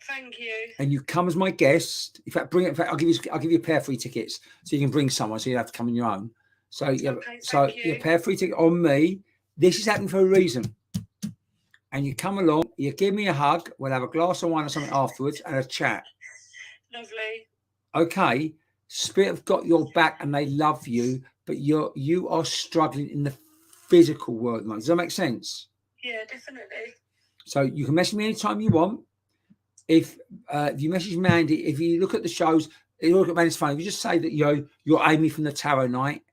Thank you. And you come as my guest. In fact, I'll give you a pair of free tickets so you can bring someone, so you don't have to come on your own. So you a pair of free tickets on me. This is happening for a reason. And you come along, you give me a hug, we'll have a glass of wine or something afterwards and a chat. Lovely. Okay. Spirit have got your back and they love you, but you are struggling in the physical world. Does that make sense? Yeah, definitely. So you can message me anytime you want. If you message Mandy, if you look at the shows, you look at Mandy's phone, if you just say that you're Amy from the Tarot Night,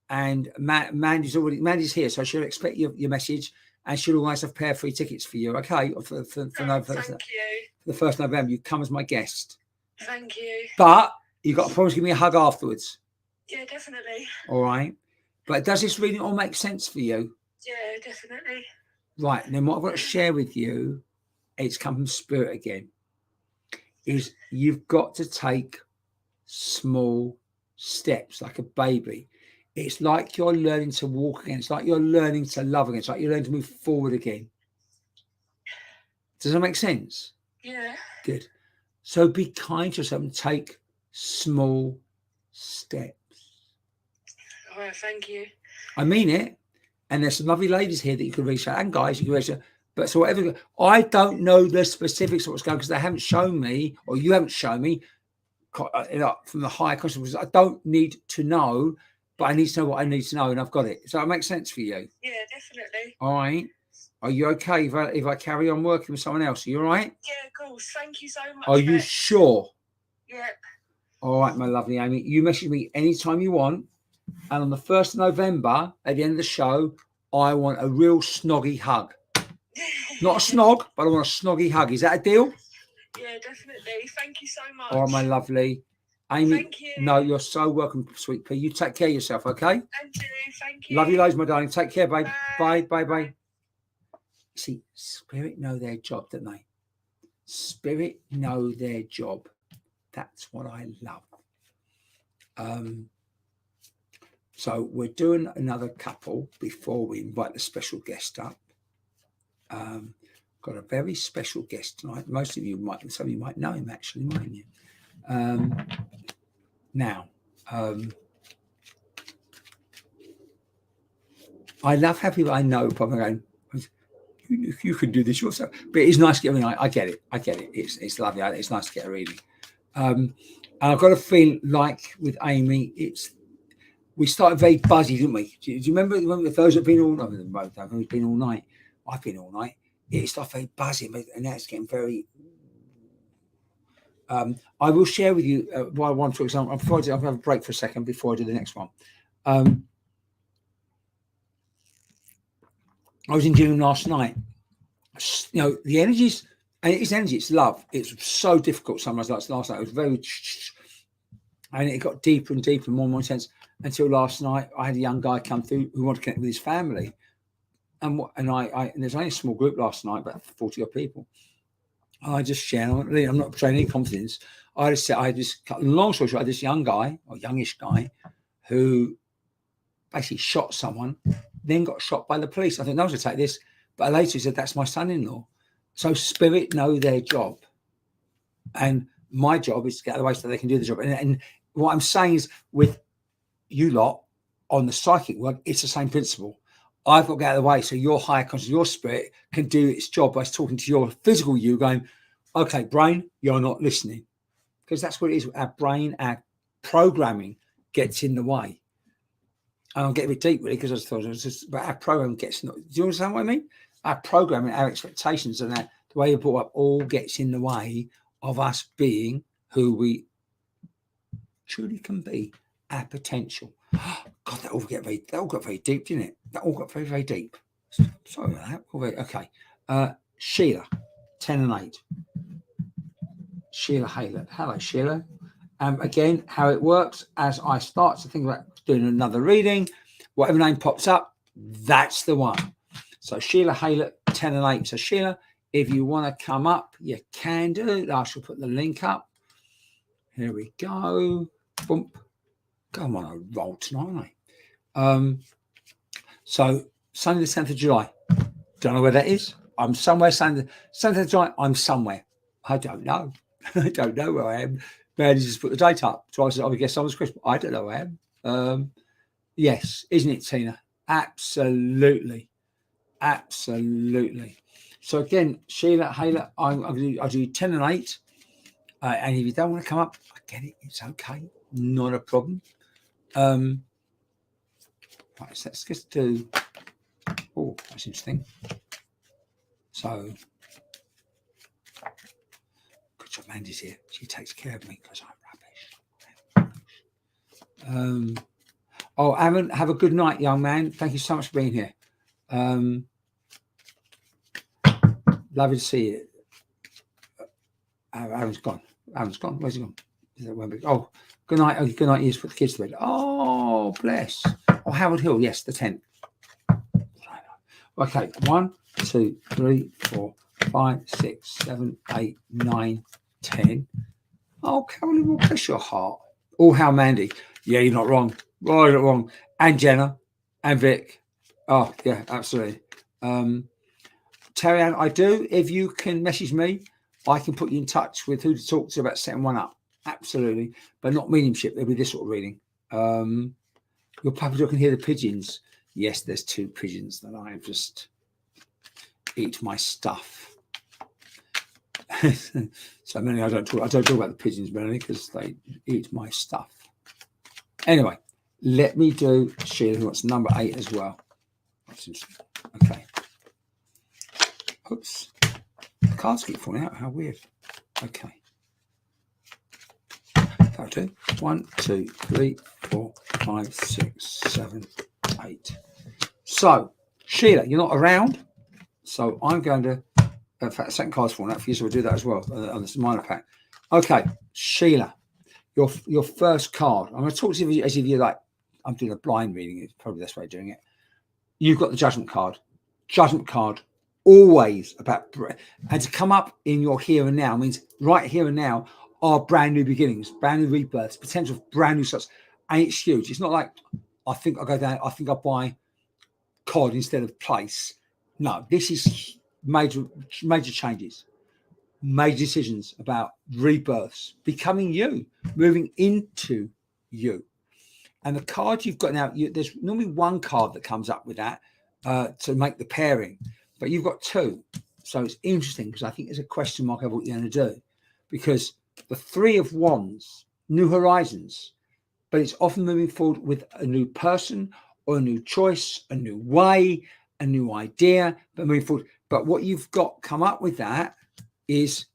and Mandy's here, so she'll expect your message, and she'll organise a pair of free tickets for you. Okay, for Thank you. the 1st of November, you come as my guest. Thank you. But You got to promise to give me a hug afterwards. Yeah, definitely. All right. But does this reading all make sense for you? Yeah, definitely. Right. And then what I've got to share with you, it's come from spirit again, is you've got to take small steps like a baby. It's like you're learning to walk again. It's like you're learning to love again. It's like you're learning to move forward again. Does that make sense? Yeah. Good. So be kind to yourself and take small steps. All right, thank you. I mean it. And there's some lovely ladies here that you can reach out, and guys you can reach out. But so whatever, I don't know the specifics of what's going on because they haven't shown me, or you haven't shown me from the higher consciousness. I don't need to know, but I need to know what I need to know, and I've got it. So it makes sense for you. Yeah, definitely. All right. Are you okay if I carry on working with someone else? Are you all right? Yeah, of course. Thank you so much. Are you sure? Yep. All right, my lovely Amy. You message me anytime you want. And on the 1st of November, at the end of the show, I want a real snoggy hug. Not a snog, but I want a snoggy hug. Is that a deal? Yeah, definitely. Thank you so much. All right, my lovely. Amy, Thank you. no, you're so welcome, sweet pea. You take care of yourself, okay? And you. Thank you. Love you loads, my darling. Take care, babe. Bye. Bye, bye, bye. See, spirit know their job, don't they? Spirit know their job. That's what I love. So we're doing another couple before we invite the special guest up. Got a very special guest tonight. Most of you might, some of you might know him actually, mightn't you? Now, I love how people I know probably going, you can do this yourself. But it's nice to get, I get it. It's lovely. It's nice to get a reading. And I've got a feeling like with Amy, we started very buzzy, didn't we? Do you remember those that have been all night? Who's been all night? I've been all night. It started very buzzy, and now it's getting very. I will share with you what I want to example. I'll have a break for a second before I do the next one. I was in gym last night. You know, the energies, and it's energy, it's love. It's so difficult sometimes. Like last night, it was very, and it got deeper and deeper, more and more intense. Until last night, I had a young guy come through who wanted to connect with his family, and there's only a small group last night, about 40 odd people. I just shared. I'm not betraying any confidence. I just long story short, I had this young guy or youngish guy who basically shot someone, then got shot by the police. I thought, no one's going to take this. But later he said, that's my son-in-law. So spirit know their job. And my job is to get out of the way so they can do the job. And what I'm saying is with you lot on the psychic work, it's the same principle. I've got to get out of the way so your higher conscious, your spirit can do its job by talking to your physical you going, okay, brain, you're not listening. Because that's what it is. Our brain, our programming gets in the way. And I'll get a bit deep really because I thought it was just, but our program gets, do you understand what I mean? Our programming, our expectations and the way you're brought up all gets in the way of us being who we truly can be, our potential. God, that all got very deep, didn't it? That all got very, very deep. Sorry about that. Okay. Sheila, 10 and 8. Sheila Haylett. Hello, Sheila. Again, how it works as I start to think about doing another reading, whatever name pops up, that's the one. So Sheila Haylett, 10 and 8. So Sheila, if you want to come up, you can do. I shall put the link up. Here we go. Boom. Come on, I roll tonight, aren't I? So Sunday the 10th of July. Don't know where that is. I'm somewhere. Sunday 10th of July. I'm somewhere. I don't know. I don't know where I am. Man, just put the date up. So I said, I would guess someone's Christmas. I don't know where I am. Yes, isn't it, Tina? Absolutely. Absolutely. So again, Sheila, Haylett, I'll do 10 and 8. And if you don't want to come up, I get it. It's okay. Not a problem. Right, so let's just do. Oh, that's interesting. So, good job, Mandy's here. She takes care of me because I'm rubbish. Oh, Aaron, have a good night, young man. Thank you so much for being here. Lovely to see you. Aaron's gone. Where's he gone? Oh, good night. Oh, good night. Yes, put the kids to bed. Oh, bless. Oh, Howard Hill. Yes, the 10th. Okay, 1, 2, 3, 4, 5, 6, 7, 8, 9, 10. Oh, Carolyn, well, bless your heart. Oh, how Mandy. Yeah, you're not wrong. Oh, you're not wrong. And Jenna and Vic. Oh, yeah, absolutely. Terry Ann, I do. If you can message me, I can put you in touch with who to talk to about setting one up. Absolutely. But not mediumship. There'll be this sort of reading. Your puppy dog can hear the pigeons. Yes, there's 2 pigeons that I just eat my stuff. So Melanie, I don't talk about the pigeons, Melanie, because they eat my stuff. Anyway, let me do Sheila, who wants number 8 as well. Okay. Oops. The cards keep falling out. How weird. Okay. That'll do. 1, 2, 3, 4, 5, 6, 7, 8. So, Sheila, you're not around. So I'm going to, in fact, the second card's falling out for you, so we'll do that as well on this minor pack. Okay, Sheila, your first card. I'm going to talk to you as if you're like, I'm doing a blind reading. It's probably the best way of doing it. You've got the Judgment card. Judgment card, always about, and to come up in your here and now means right here and now are brand new beginnings, brand new rebirths, potential of brand new starts. And it's huge. It's not like, I think I'll go down, I think I'll buy cod instead of place. No, this is major changes, major decisions about rebirths, becoming you, moving into you. And the card you've got now, there's normally one card that comes up with that to make the pairing, but you've got 2. So it's interesting because I think there's a question mark over what you're going to do, because the 3 of Wands, new horizons, but it's often moving forward with a new person or a new choice, a new way, a new idea, but moving forward. But what you've got come up with that is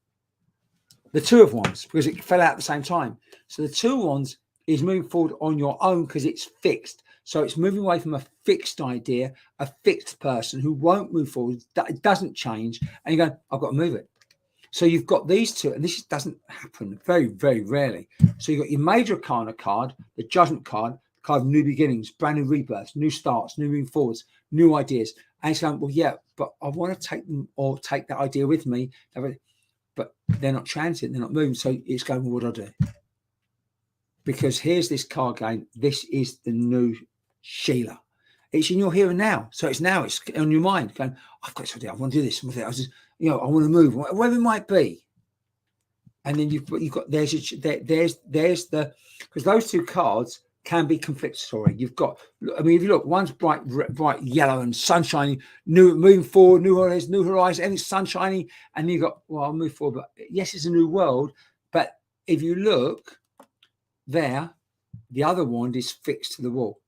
the 2 of Wands, because it fell out at the same time. So the 2 of Wands is moving forward on your own because it's fixed. So it's moving away from a fixed idea, a fixed person who won't move forward, that it doesn't change. And you go, I've got to move it. So you've got these 2, and this doesn't happen very, very rarely. So you've got your major arcana card, the Judgment card of new beginnings, brand new rebirths, new starts, new moving forwards, new ideas. And it's going, well, yeah, but I want to take them or take that idea with me. But they're not transient, they're not moving. So it's going, well, what do I do? Because here's this card going, this is the new Sheila. It's in your here and now. So it's now, it's on your mind going, I've got this idea, I want to do this. I just, I want to move, whatever it might be. And then you've got, there's the, because those 2 cards can be conflictory. You've got, I mean, if you look, one's bright yellow and sunshiny, new, moving forward, new horizon, and it's sunshiny. And you've got, well, I'll move forward. But yes, it's a new world. But if you look there, the other wand is fixed to the wall.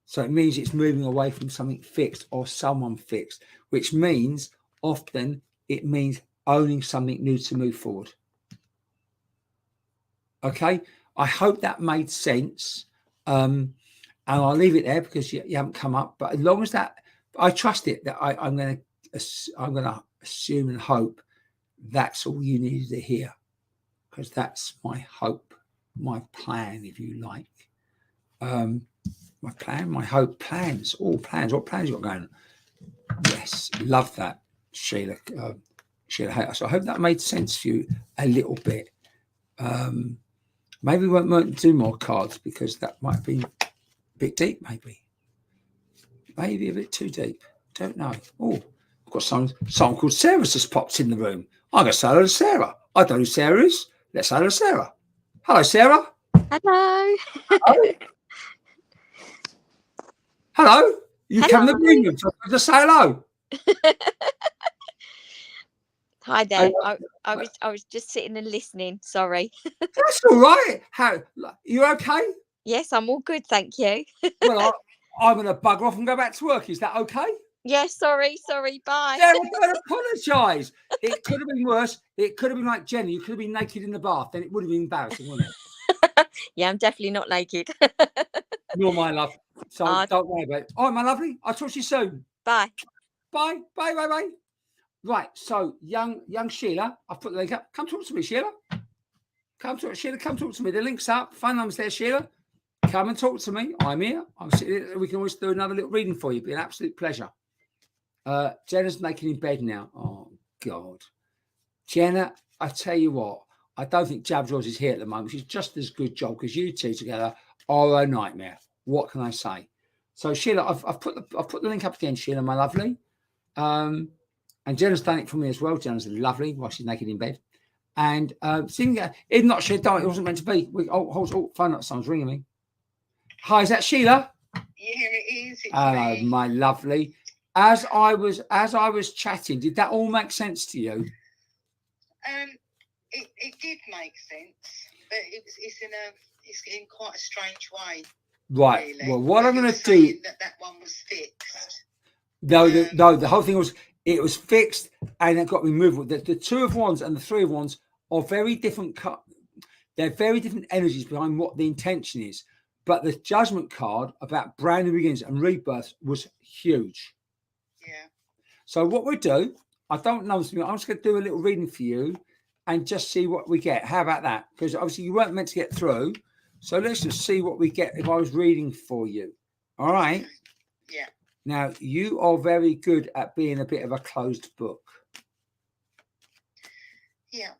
So it means it's moving away from something fixed or someone fixed, which means often it means owning something new to move forward. Okay, I hope that made sense. And I'll leave it there because you haven't come up. But as long as that, I trust it that I'm going to assume and hope that's all you needed to hear, because that's my hope, my plan, if you like. My plan, my hope, plans, all plans. What plans you got going? Yes, love that, Sheila. Sheila, so I hope that made sense for you a little bit. Maybe we won't do more cards because that might be a bit deep, maybe a bit too deep. Don't know. Oh, I've got someone called Sarah just popped in the room. I'm going to say hello to Sarah. I don't know who Sarah is. Let's say hello to Sarah. Hello, Sarah. Hello. Hello. Hello. You come to the room, so just say hello. Hi there. I was just sitting and listening. Sorry. That's all right. How you okay? Yes, I'm all good, thank you. Well, I'm going to bugger off and go back to work. Is that okay? Yes, sorry. Bye. Sarah, don't apologise. It could have been worse. It could have been like Jenny. You could have been naked in the bath. Then it would have been embarrassing, wouldn't it? Yeah, I'm definitely not naked. You're my love. So don't worry about it. All right, my lovely. I'll talk to you soon. Bye. Bye. Right. So young Sheila, I've put the link up. Come talk to me, Sheila. Come talk, Sheila. Come talk to me. The link's up. Phone number's there, Sheila. Come and talk to me. I'm here. I'm sitting here. We can always do another little reading for you. It'd be an absolute pleasure. Jenna's making in bed now. Oh God, Jenna. I tell you what. I don't think Jab Jaws is here at the moment. She's just as good job because you two together are a nightmare. What can I say? So Sheila, I've put the link up again, Sheila, my lovely. And Jenna's done it for me as well. Jenna's lovely while she's naked in bed. And if not, Sheila, don't, it wasn't meant to be. Phone up, someone's ringing me. Hi, is that Sheila? Yeah, it is. It's Hello, me. my lovely. As I was chatting, did that all make sense to you? It did make sense, but it's in quite a strange way. Right. Really. Well, what I'm You going were to do. saying that one was fixed. No, the whole thing was it was fixed and it got removed. The Two of Wands and the Three of Wands are very different. They're very different energies behind what the intention is. But the Judgment card about brand new beginnings and rebirth was huge. Yeah. So what we do, I don't know. I'm just going to do a little reading for you and just see what we get. How about that? Because obviously you weren't meant to get through. So let's just see what we get if I was reading for you. All right. Yeah. Now, you are very good at being a bit of a closed book. Yeah.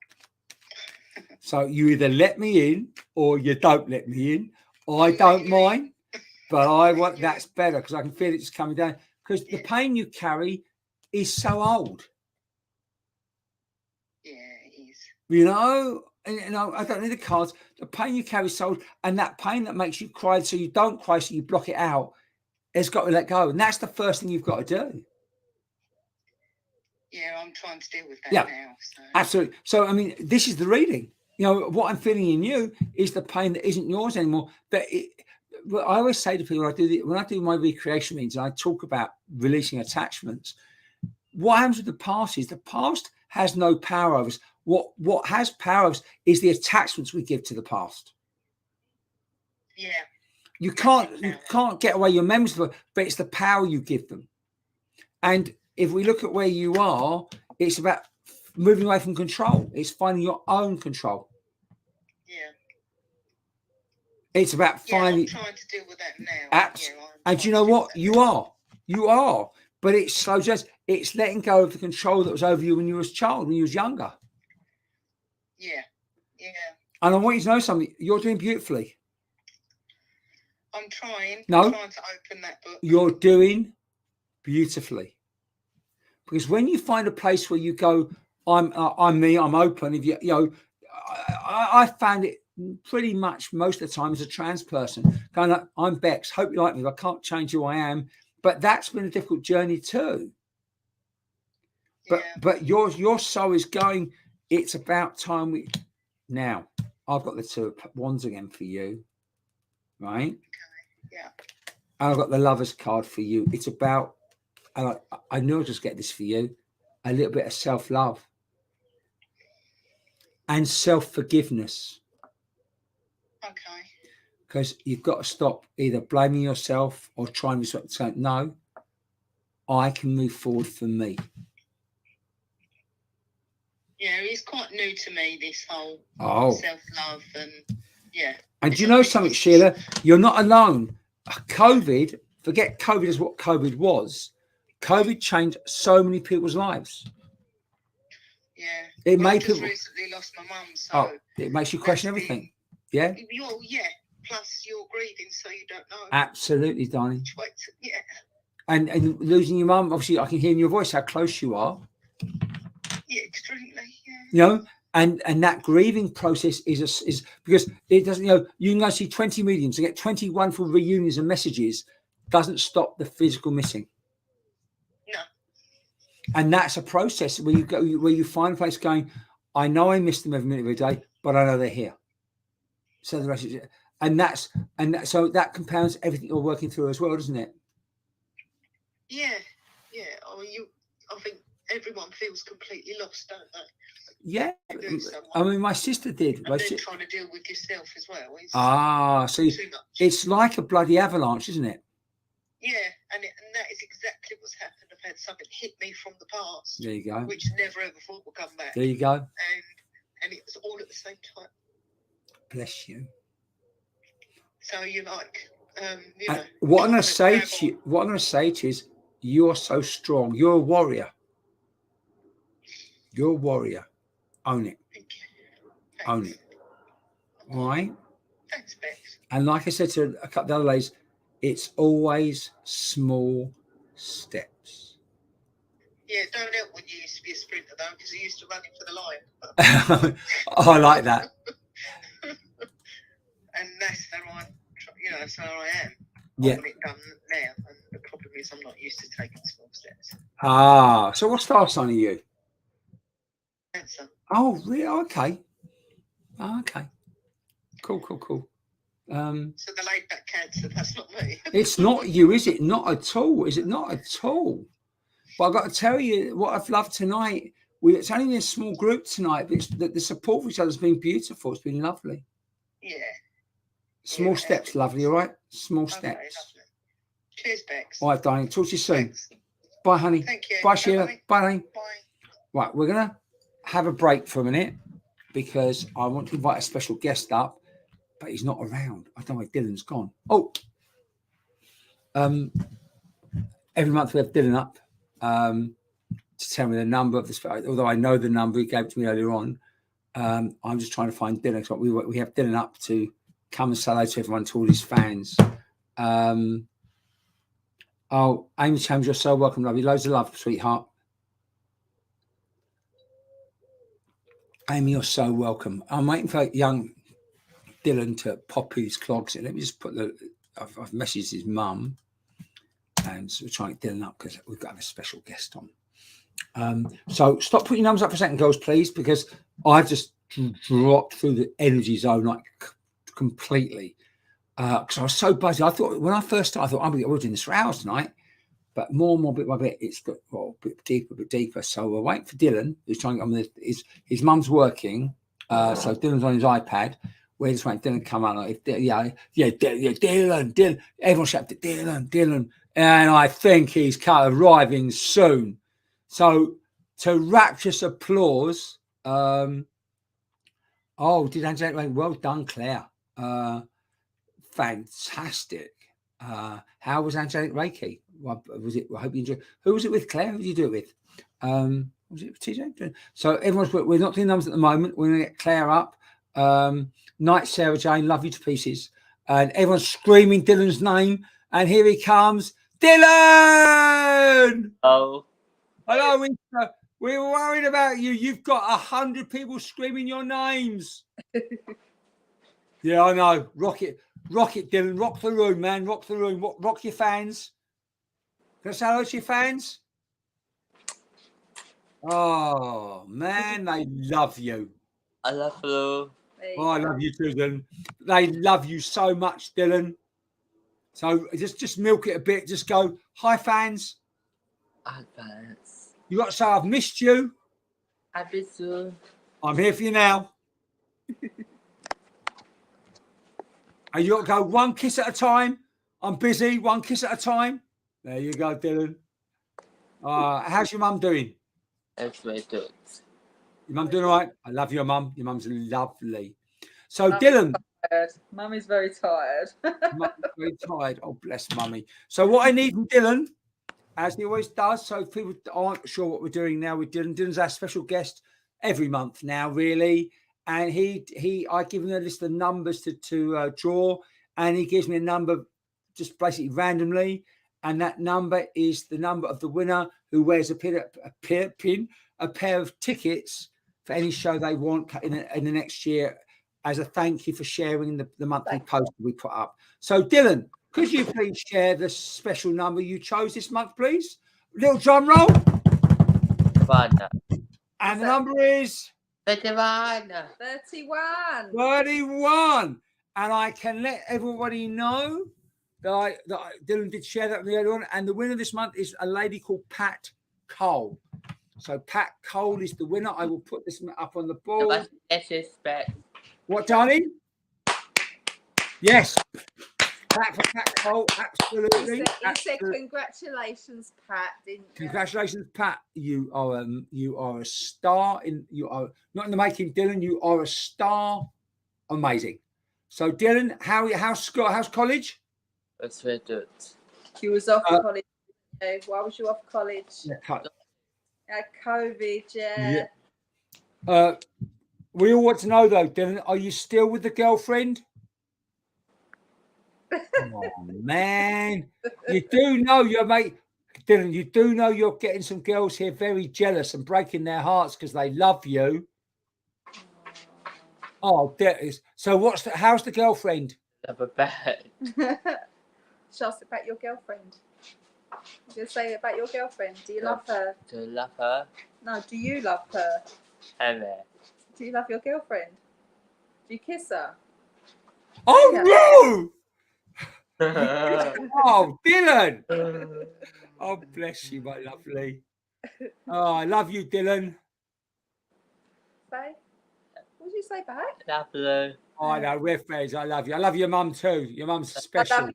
So you either let me in or you don't let me in. I don't mind, but I want that's better because I can feel it just coming down. Because the pain you carry is so old. Yeah, it is. You know, and I don't need the cards. The pain you carry is so old, and that pain that makes you cry, so you don't cry, so you block it out, has got to let go. And that's the first thing you've got to do. Yeah, I'm trying to deal with that now. So. Absolutely. So, I mean, this is the reading. You know, what I'm feeling in you is the pain that isn't yours anymore. But I always say to people, when I do my recreation meetings, and I talk about releasing attachments. What happens with the past is the past has no power over us. What has power over us is the attachments we give to the past. Yeah. You can't get away your memories, but it's the power you give them. And if we look at where you are, it's about moving away from control. It's finding your own control. Yeah. It's about finding. I'm trying to deal with that now. Absolutely. And you know what? You are. But it's slow jazz. It's letting go of the control that was over you when you were a child, when you was younger. Yeah. Yeah. And I want you to know something. You're doing beautifully. I'm trying. No. I'm trying to open that book. You're doing beautifully. Because when you find a place where you go, I'm me, I'm open. If you know, I found it pretty much most of the time as a trans person. Going like, I'm Bex. Hope you like me. I can't change who I am. But that's been a difficult journey too. But your soul is going. It's about time now. I've got the Two of Wands again for you, right? Yeah. And I've got the Lovers card for you. It's about. And I knew I'd just get this for you, a little bit of self-love and self-forgiveness. Okay. Because you've got to stop either blaming yourself or trying to say, no, I can move forward for me. Yeah, it's quite new to me, this whole self-love and And do you know something, Sheila? You're not alone. COVID, forget COVID is what COVID was. COVID changed so many people's lives. Yeah. It made I just people recently lost my mum, so it makes you question everything. Yeah. Plus you're grieving, so you don't know. Absolutely, darling. Yeah. And losing your mum, obviously, I can hear in your voice how close you are. Yeah, extremely. Yeah. You know, and that grieving process is because it doesn't. You know, you can go see 20 mediums and get 20 wonderful reunions and messages. Doesn't stop the physical missing. No. And that's a process where you find a place going, I know I miss them every minute of the day, but I know they're here. So the rest is it. So that compounds everything you're working through as well, doesn't it? Yeah. I think everyone feels completely lost, don't they? Yeah. I mean, my sister did. And then trying to deal with yourself as well. So it's like a bloody avalanche, isn't it? Yeah, and that is exactly what's happened. I've had something hit me from the past. There you go. Which never ever thought would come back. There you go. And it was all at the same time. Bless you. So you like, you know. What I'm going to to say grab to you, what I'm going to say to you is, you're so strong. You're a warrior. You're a warrior. Own it. Thank you. Own it. All right. Thanks, Bex. And like I said to a couple of the other ladies, it's always small steps. Yeah, don't help when you used to be a sprinter though, because you used to run for the line. I like that. And that's how I, you know, that's how I am. Yeah. I want it done now, and the problem is I'm not used to taking small steps. Ah, so what star sign are you? Cancer. Oh, really? Okay. Oh, okay. Cool, cool, cool. So the laid back cancer, that's not me. It's not you, is it? Not at all. Is it not at all? But I've got to tell you what I've loved tonight. It's only been a small group tonight, but it's, the support for each other has been beautiful. It's been lovely. Yeah. Small Yeah, steps, lovely, all right? Small Okay, steps. lovely. Cheers, Bex. All right, darling. Talk to you soon. Thanks. Bye, honey. Thank you. Bye, Sheila. Bye. Bye, honey. Bye. Right, we're going to have a break for a minute because I want to invite a special guest up, but he's not around. I don't know where Dylan's gone. Oh, every month we have Dylan up to tell me the number of this. Although I know the number, he gave it to me earlier on. I'm just trying to find Dylan. So we have Dylan up to come and say hello to everyone, to all his fans. Oh, Amy Chambers, you're so welcome, love you. Loads of love, sweetheart. Amy, you're so welcome. I'm waiting for young Dylan to pop his clogs in. Let me just put I've messaged his mum, and so we're trying to get Dylan up because we've got a special guest on. So stop putting your numbers up for a second, girls, please, because I've just dropped through the energy zone like completely. Because I was so buzzed. I thought when I first started, I thought we're doing this for hours tonight, but more and more bit by bit, it's got a bit deeper. So we're waiting for Dylan, who's trying to get on with his mum's working. So Dylan's on his iPad. We're just waiting for Dylan to come out. Dylan. Everyone shout Dylan. And I think he's arriving soon. So to rapturous applause. Did Angelic? Well done, Claire. Fantastic. How was Angelic Reiki? Was it? I hope you enjoyed. Who was it with, Claire? Who did you do it with? Was it TJ? So we're not doing numbers at the moment. We're going to get Claire up. Night, Sarah Jane, love you to pieces. And everyone's screaming Dylan's name. And here he comes, Dylan. Oh, hello. We were worried about you. You've got 100 people screaming your names. Yeah, I know. Rock it, Dylan. Rock the room, man. Rock the room. Rock your fans. Can I say hello to your fans? Oh, man, they love you. I love you. Oh, I love you too, Dylan. They love you so much, Dylan. So just milk it a bit. Just go, hi, fans. Advance. You got to say, I've missed you. I miss you. I'm here for you now. And you got to go one kiss at a time. I'm busy. One kiss at a time. There you go, Dylan. How's your mum doing? It's very good. Your mum doing all right? I love your mum. Your mum's lovely. So, Dylan. Mummy's very tired. Mummy's very tired. Oh, bless mummy. So what I need from Dylan, as he always does, so if people aren't sure what we're doing now with Dylan, Dylan's our special guest every month now, really. And I give him a list of numbers to draw, and he gives me a number just basically randomly. And that number is the number of the winner who wears a pair of tickets for any show they want in the next year as a thank you for sharing the monthly post we put up. So, Dylan, could you please share the special number you chose this month, please? Little drum roll. 1. And the number is? 31. 31. And I can let everybody know that Dylan did share that with me earlier on. And the winner this month is a lady called Pat Cole. So Pat Cole is the winner. I will put this up on the board. What, darling? Yes. Pat Cole, absolutely. He said congratulations, Pat, didn't you? Congratulations, Pat. You are a star. You are not in the making, Dylan. You are a star Amazing. So Dylan, how's college? It's very good. You was off Uh, college. Why was you off college? COVID, yeah. We all want to know though, Dylan, are you still with the girlfriend? Oh man, you do know your mate, Dylan. You do know you're getting some girls here very jealous and breaking their hearts because they love you. Oh, that is so. How's the girlfriend? Never bad. Just about your girlfriend. Just say about your girlfriend. Do you love her? Do you love her? No. Do you love her? Ever. Do you love your girlfriend? Do you kiss her? Oh no! Oh, Dylan. Oh, bless you, my lovely. Oh, I love you, Dylan. Say. What did you say back? Love you. Oh, I know, we're friends. I love you. I love your mum too. Your mum's special. I love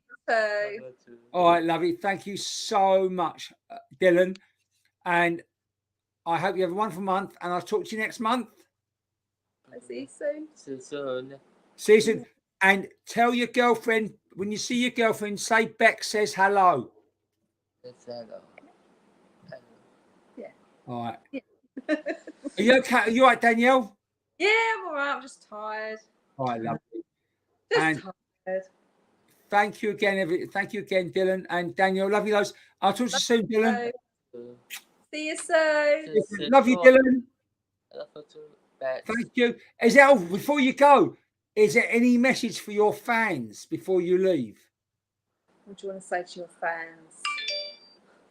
you too. All right, lovely. Thank you so much, Dylan. And I hope you have a wonderful month. And I'll talk to you next month. I'll see you soon. See you soon. See you soon. And tell your girlfriend, when you see your girlfriend, say Beck says hello. Hello. Yeah. All right. Yeah. Are you okay? Are you all right, Danielle? Yeah, I'm all right. I'm just tired. All right, lovely. Just And tired. thank you again, thank you again, Dylan and Danielle. Love you, those. I'll talk to you soon, Dylan. See you soon. Love you, Dylan. Love you too. Bye. Thank you. Is there, before you go, is there any message for your fans before you leave? What do you want to say to your fans?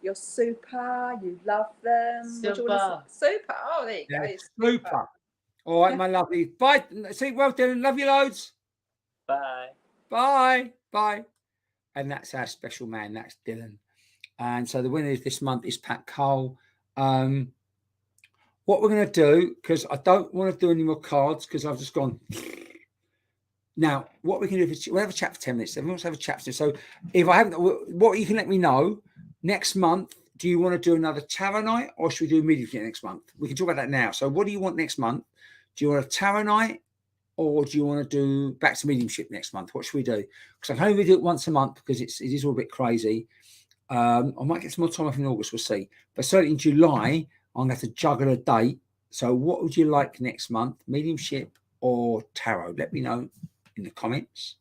You're super. You love them. What do you want to say? Super. Oh, there you go. Yeah, super. All right, my lovely. Bye. See, well, Dylan. Love you loads. Bye. Bye. Bye. And that's our special man. That's Dylan. And so the winner this month is Pat Cole. What we're going to do, because I don't want to do any more cards because I've just gone. Now, what we can do is we'll have a chat for 10 minutes. Everyone wants to have a chat. So if I haven't, what you can let me know next month, do you want to do another tarot night or should we do mediumship next month? We can talk about that now. So what do you want next month? Do you want a tarot night or do you want to do back to mediumship next month? What should we do? Because I can only do it once a month because it is all a bit crazy. I might get some more time off in August, we'll see. But certainly in July, I'm going to have to juggle a date. So what would you like next month? Mediumship or tarot? Let me know in the comments.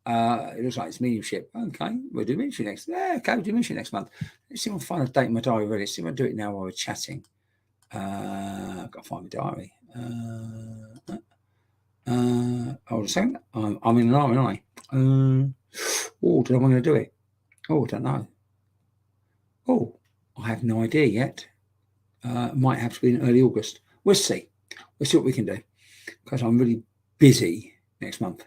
It looks like it's mediumship. Okay, we'll do mediumship next. Yeah, okay, we'll do mediumship next month. Let's see if I can find a date in my diary already. Let's see if I can do it now while we're chatting. I've got to find my diary. Hold a second. I'm in an army, aren't I? Did I want to do it? Oh, I don't know. Oh, I have no idea yet. Might have to be in early August. We'll see. We'll see what we can do. Because I'm really busy next month.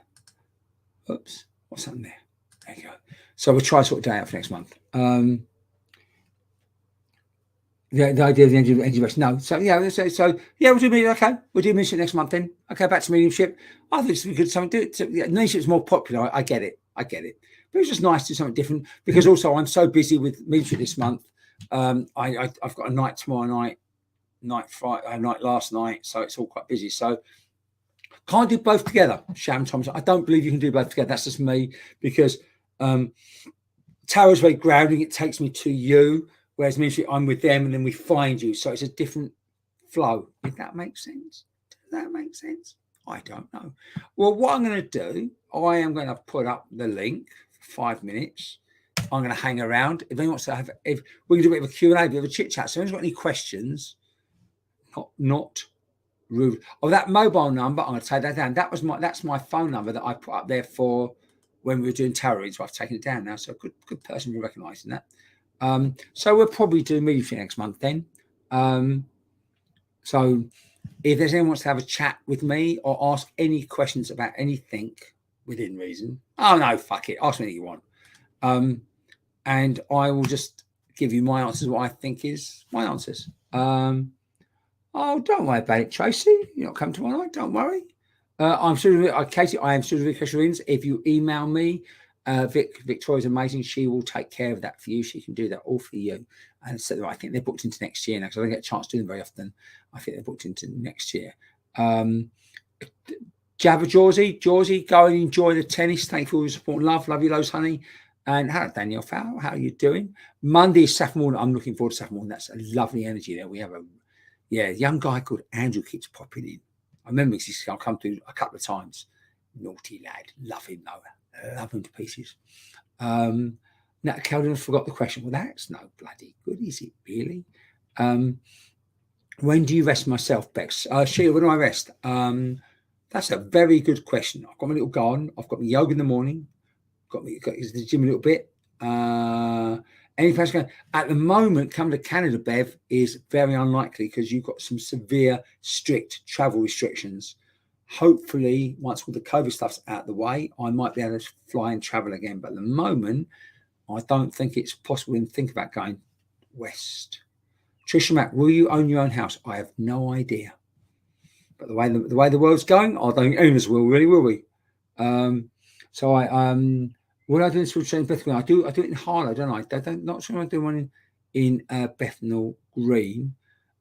Oops. What's happened there? There you go. So we'll try to sort of day out for next month. The idea of the energy rest. No. So yeah, we'll do mediumship. Okay. We'll do mediumship next month then. Okay, back to mediumship. I think it's good something to do it. Mediumship's more popular. I get it. But it's just nice to do something different because also I'm so busy with mediumship this month. I've got a night tomorrow night Friday, night last night, so it's all quite busy. So can't do both together. Sharon Thompson, I don't believe you can do both together. That's just me because tarot's very grounding. It takes me to you, whereas mediumship I'm with them and then we find you. So it's a different flow. If that makes sense. Does that make sense? I don't know. Well, what I'm going to do, I am going to put up the link for 5 minutes. I'm going to hang around. If anyone wants to if we can do a bit of a Q&A, a bit of a chit chat. So if anyone's got any questions, not rude. Oh, that mobile number, I'm going to take that down. That's my phone number that I put up there for when we were doing tarot. So I've taken it down now. So good person for recognising that. So we'll probably do mediumship next month then. So if there's anyone wants to have a chat with me or ask any questions about anything within reason, oh no, fuck it, ask me anything you want. And I will just give you my answers, what I think is my answers. Oh, don't worry about it, Tracy. You're not coming tomorrow night, don't worry. I'm sure, Katie, I am Susan Vickers. If you email me, Victoria's amazing. She will take care of that for you. She can do that all for you. And so I think they're booked into next year now because I don't get a chance to do them very often. I think they're booked into next year. Jabba Jorsey, go and enjoy the tennis. Thank you for all your support and love. Love you loads, honey. And hello, Danielle Fowler. How are you doing? Monday is Saturday morning. I'm looking forward to Saturday morning. That's a lovely energy there. We have a young guy called Andrew keeps popping in. I remember I'll come through a couple of times. Naughty lad. Love him though. Love him to pieces. Now, Calvin forgot the question. Well, that's no bloody good, is it really? When do you rest myself, Bex? Sheila, when do I rest? That's a very good question. I've got my little garden. I've got my yoga in the morning. Got the gym a little bit. Any place going? At the moment, coming to Canada, Bev, is very unlikely because you've got some severe, strict travel restrictions. Hopefully, once all the COVID stuff's out of the way, I might be able to fly and travel again. But at the moment, I don't think it's possible to think about going west. Trisha Mack, will you own your own house? I have no idea. But the way the world's going, I don't think owners will, really, will we? So what I do in Switch and Bethnal, I do it in Harlow, don't I? Not sure I do one in Bethnal Green.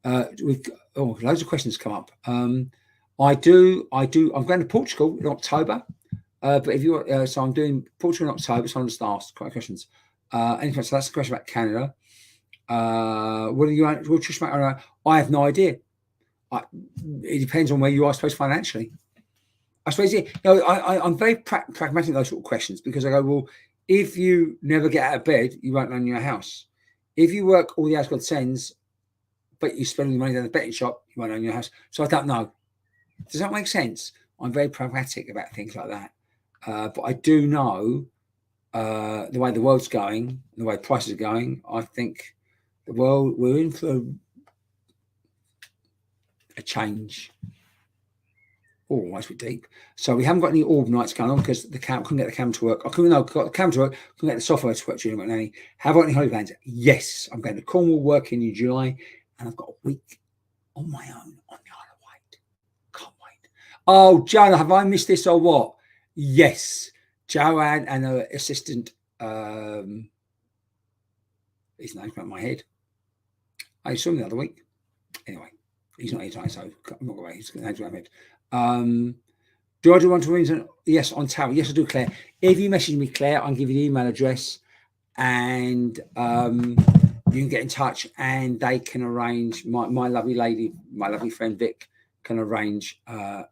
We've loads of questions come up. I do. I'm going to Portugal in October. But if you so I'm doing Portugal in October, so I'm just asked quite questions. Anyway, so that's the question about Canada. What are you? I have no idea. It depends on where you are, I suppose, financially. I suppose, I'm very pragmatic in those sort of questions because I go, well, if you never get out of bed, you won't own your house. If you work all the hours God sends, but you spend all the money down the betting shop, you won't own your house. So I don't know. Does that make sense? I'm very pragmatic about things like that. But I do know the way the world's going, the way prices are going, I think the world, we're in for a change. Oh, that's a bit deep. So we haven't got any orb nights going on because couldn't get the camera to work. Got the camera to work, couldn't get the software to work during my Have I got any holiday plans? Yes, I'm going to Cornwall working in July, and I've got a week on my own on the Isle of Wight. Can't wait. Oh, Joanna, have I missed this or what? Yes, Joanne and her assistant. His name's out of my head. I saw him the other week. Anyway, he's not here tonight, so I'm not going to his name's out of my head. Do I do one-to-ones? Yes, on Tower. Yes, I do, Claire. If you message me, Claire, I'll give you the email address and you can get in touch and they can arrange, my lovely lady, my lovely friend Vic can arrange the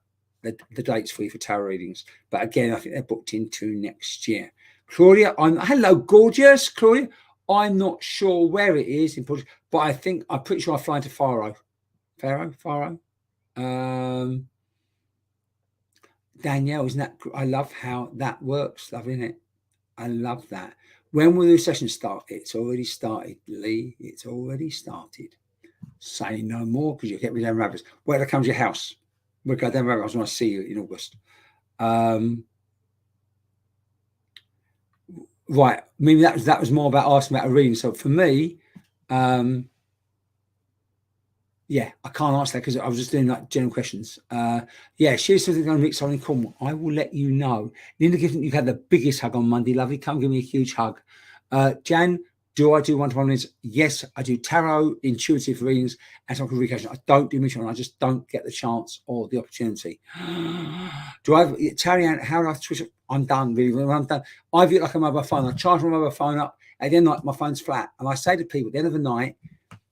dates for you for tarot readings. But again, I think they're booked into next year. Claudia, hello, gorgeous. Claudia, I'm not sure where it is in Portugal, but I'm pretty sure I fly into Faro. Danielle, isn't that? I love how that works, loving it. I love that. When will the session start? It's already started, Lee. It's already started. Say no more because you'll get me down rabbits. Where comes your house? We'll go down rabbits. I want to see you in August. Right. Maybe that was more about asking about a reading. So for me, yeah, I can't answer that because I was just doing like general questions. Yeah, she's something going to meet someone in Cornwall. I will let you know. Linda Giffen, you've had the biggest hug on Monday. Lovely. Come give me a huge hug. Jan, do I do one-to-one readings? Yes, I do tarot, intuitive readings, and some communication. I don't do mission. I just don't get the chance or the opportunity. Do I have Tarian? How do I switch up? I'm done, really. When I'm done, I view it like a mobile phone. I charge my mobile phone up. At the end of the night, my phone's flat. And I say to people at the end of the night,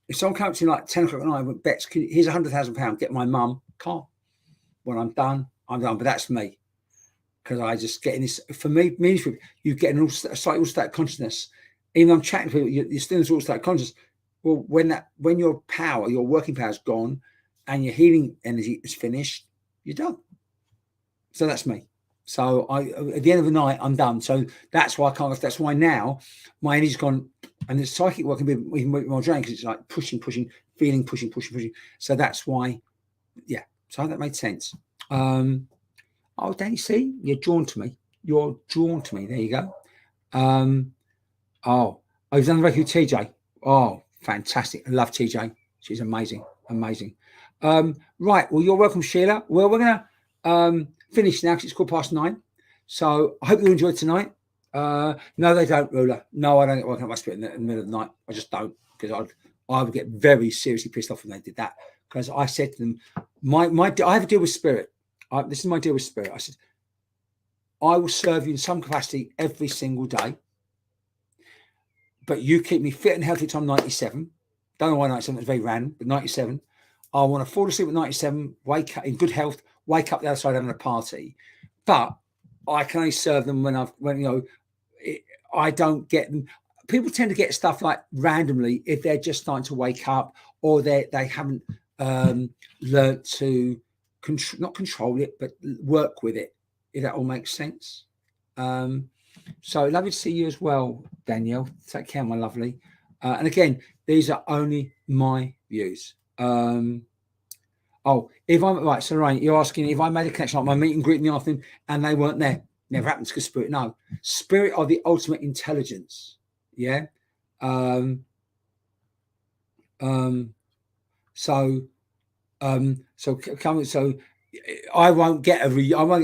if someone comes to me like 10 o'clock at night and bets, here's £100,000, get my mum, can't. When I'm done, I'm done. But that's me. Because I just get in this, for me, you get a slightly all-state consciousness. Even though I'm chatting to people, you're still in this all-state consciousness. Well, when your power, your working power is gone and your healing energy is finished, you're done. So that's me. So at the end of the night, I'm done. So that's why I can't. That's why now my energy's gone, and the psychic work can be even more draining because it's like pushing, feeling, pushing. So that's why, yeah. So that made sense. Oh, Danny, see, you're drawn to me. There you go. Oh, you've done the record with TJ. Oh, fantastic. I love TJ. She's amazing. Right. Well, you're welcome, Sheila. Well, we're gonna finish now because it's 9:15. So I hope you enjoyed tonight. No, they don't, Ruler. No, I don't get woken up by spirit in the middle of the night. I just don't, because I would get very seriously pissed off when they did that. Because I said to them, I have a deal with spirit. this is my deal with Spirit. I said, I will serve you in some capacity every single day, but you keep me fit and healthy till I'm 97. Don't know why 97, it's very random, but 97. I want to fall asleep at 97, wake up in good health, wake up the other side having a party. But I can only serve them I don't get them. People tend to get stuff like randomly if they're just starting to wake up or they haven't learned to not control it, but work with it, if that all makes sense. So lovely to see you as well, Danielle. Take care, my lovely. And again, these are only my views. If I'm right, so Lorraine, you're asking if I made a connection like my meet and greet in the afternoon and they weren't there. Never happens because Spirit, no. Spirit are the ultimate intelligence. Yeah. So I won't get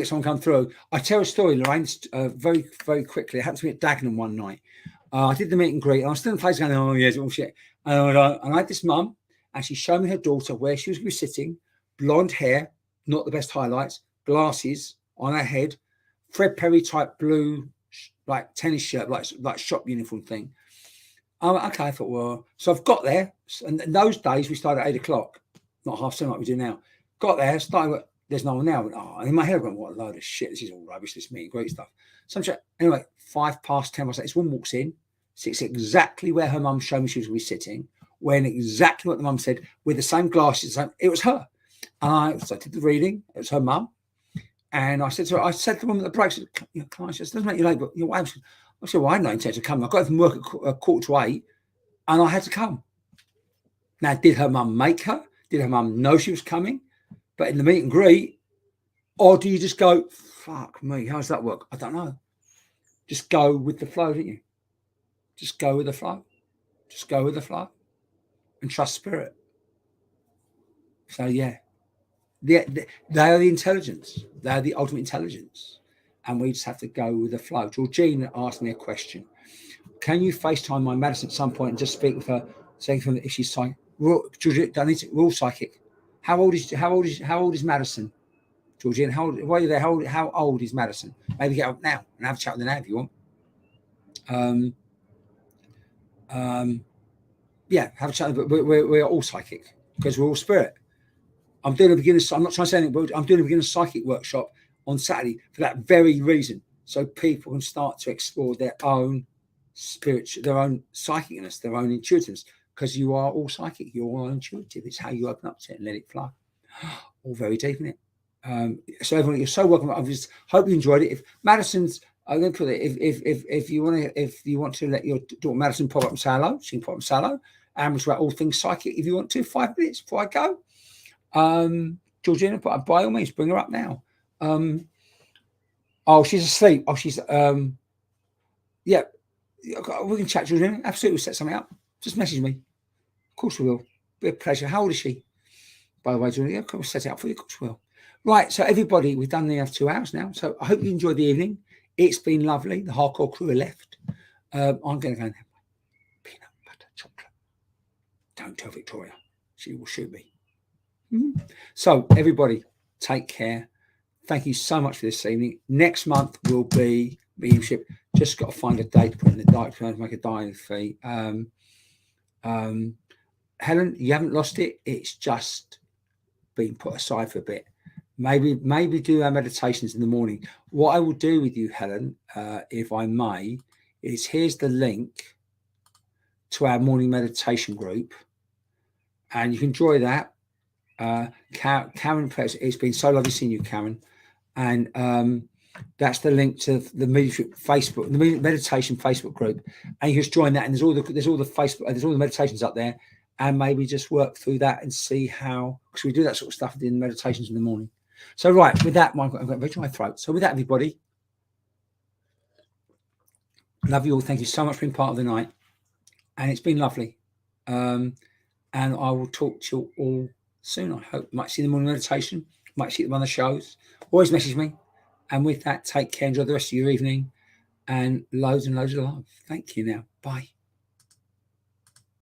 someone come through. I tell a story, Lorraine, very, very quickly. It happened to me at Dagenham one night. I did the meet and greet, and I was still in the place going, oh, yeah, it's all shit. And I had this mum, and she showed me her daughter where she was going to be sitting, blonde hair, not the best highlights, glasses on her head, Fred Perry type blue, like tennis shirt, like shop uniform thing. Okay, I thought, well, so I've got there, and in those days we started at 8 o'clock, not 7:30 like we do now. Got there, started. There's no one now. And in my head, I went, what a load of shit! This is all rubbish. This meet and greet stuff. So anyway, 10:05, I was like, this woman walks in, sits exactly where her mum showed me she was going to be sitting, wearing exactly what the mum said, with the same glasses. It was her. And so I did the reading. It was her mum. And I said to her, to the woman at the break, I said, "Come on, she doesn't make you late, but your wife." I said, well, I had no intention to come. I got from work at 7:45, and I had to come. Now, did her mum make her? Did her mum know she was coming? But in the meet and greet, or do you just go, fuck me, how does that work? I don't know. Just go with the flow, don't you? Just go with the flow. Just go with the flow and trust Spirit. So, yeah. They are the intelligence. They are the ultimate intelligence. And we just have to go with the flow. Georgina asked me a question. Can you FaceTime my Madison at some point and just speak with her, saying to her if she's psychic? We're all psychic. How old is Madison? Georgina, while you're there, how old is Madison? Maybe get up now and have a chat with her now if you want. Yeah, have a chat. But we're all psychic because we're all spirit. I'm doing a beginner. I'm not trying to say anything, but I'm doing a beginner psychic workshop on Saturday for that very reason, so people can start to explore their own spiritual, their own psychicness, their own intuitiveness. Because you are all psychic, you're all intuitive. It's how you open up to it and let it flow. All very deep in it. So everyone, you're so welcome. I just hope you enjoyed it. If Madison's, I'm going to put it. If you want to let your daughter Madison pop up and say hello, she can pop up and say hello. And we'll about all things psychic. If you want to, 5 minutes before I go. Georgina, by all means, bring her up now. She's asleep. She's yeah. We can chat, Georgina. Absolutely, we'll set something up. Just message me. Of course we will. Be a pleasure. How old is she? By the way, Julia, we'll set it up for you. Of course we will. Right, so everybody, we've done nearly 2 hours now. So I hope you enjoyed the evening. It's been lovely. The hardcore crew are left. I'm going to go and have my peanut butter chocolate. Don't tell Victoria. She will shoot me. So everybody, take care. Thank you so much for this evening. Next month will be mediumship. Just got to find a date to put in the diary to make a diary fee. Helen, you haven't lost it. It's just been put aside for a bit. Maybe do our meditations in the morning. What I will do with you, Helen, if I may, is here's the link to our morning meditation group, and you can enjoy that. Karen, it's been so lovely seeing you, Karen, and that's the link to the Facebook, the meditation Facebook group, and you just join that. And there's all the Facebook, there's all the meditations up there, and maybe just work through that and see how, because we do that sort of stuff in the meditations in the morning. So right, with that, I've got very dry throat. So with that, everybody, love you all. Thank you so much for being part of the night, and it's been lovely. And I will talk to you all soon. I hope might see them on meditation, might see them on the shows. Always message me. And with that, take care, enjoy the rest of your evening, and loads of love. Thank you now. Bye.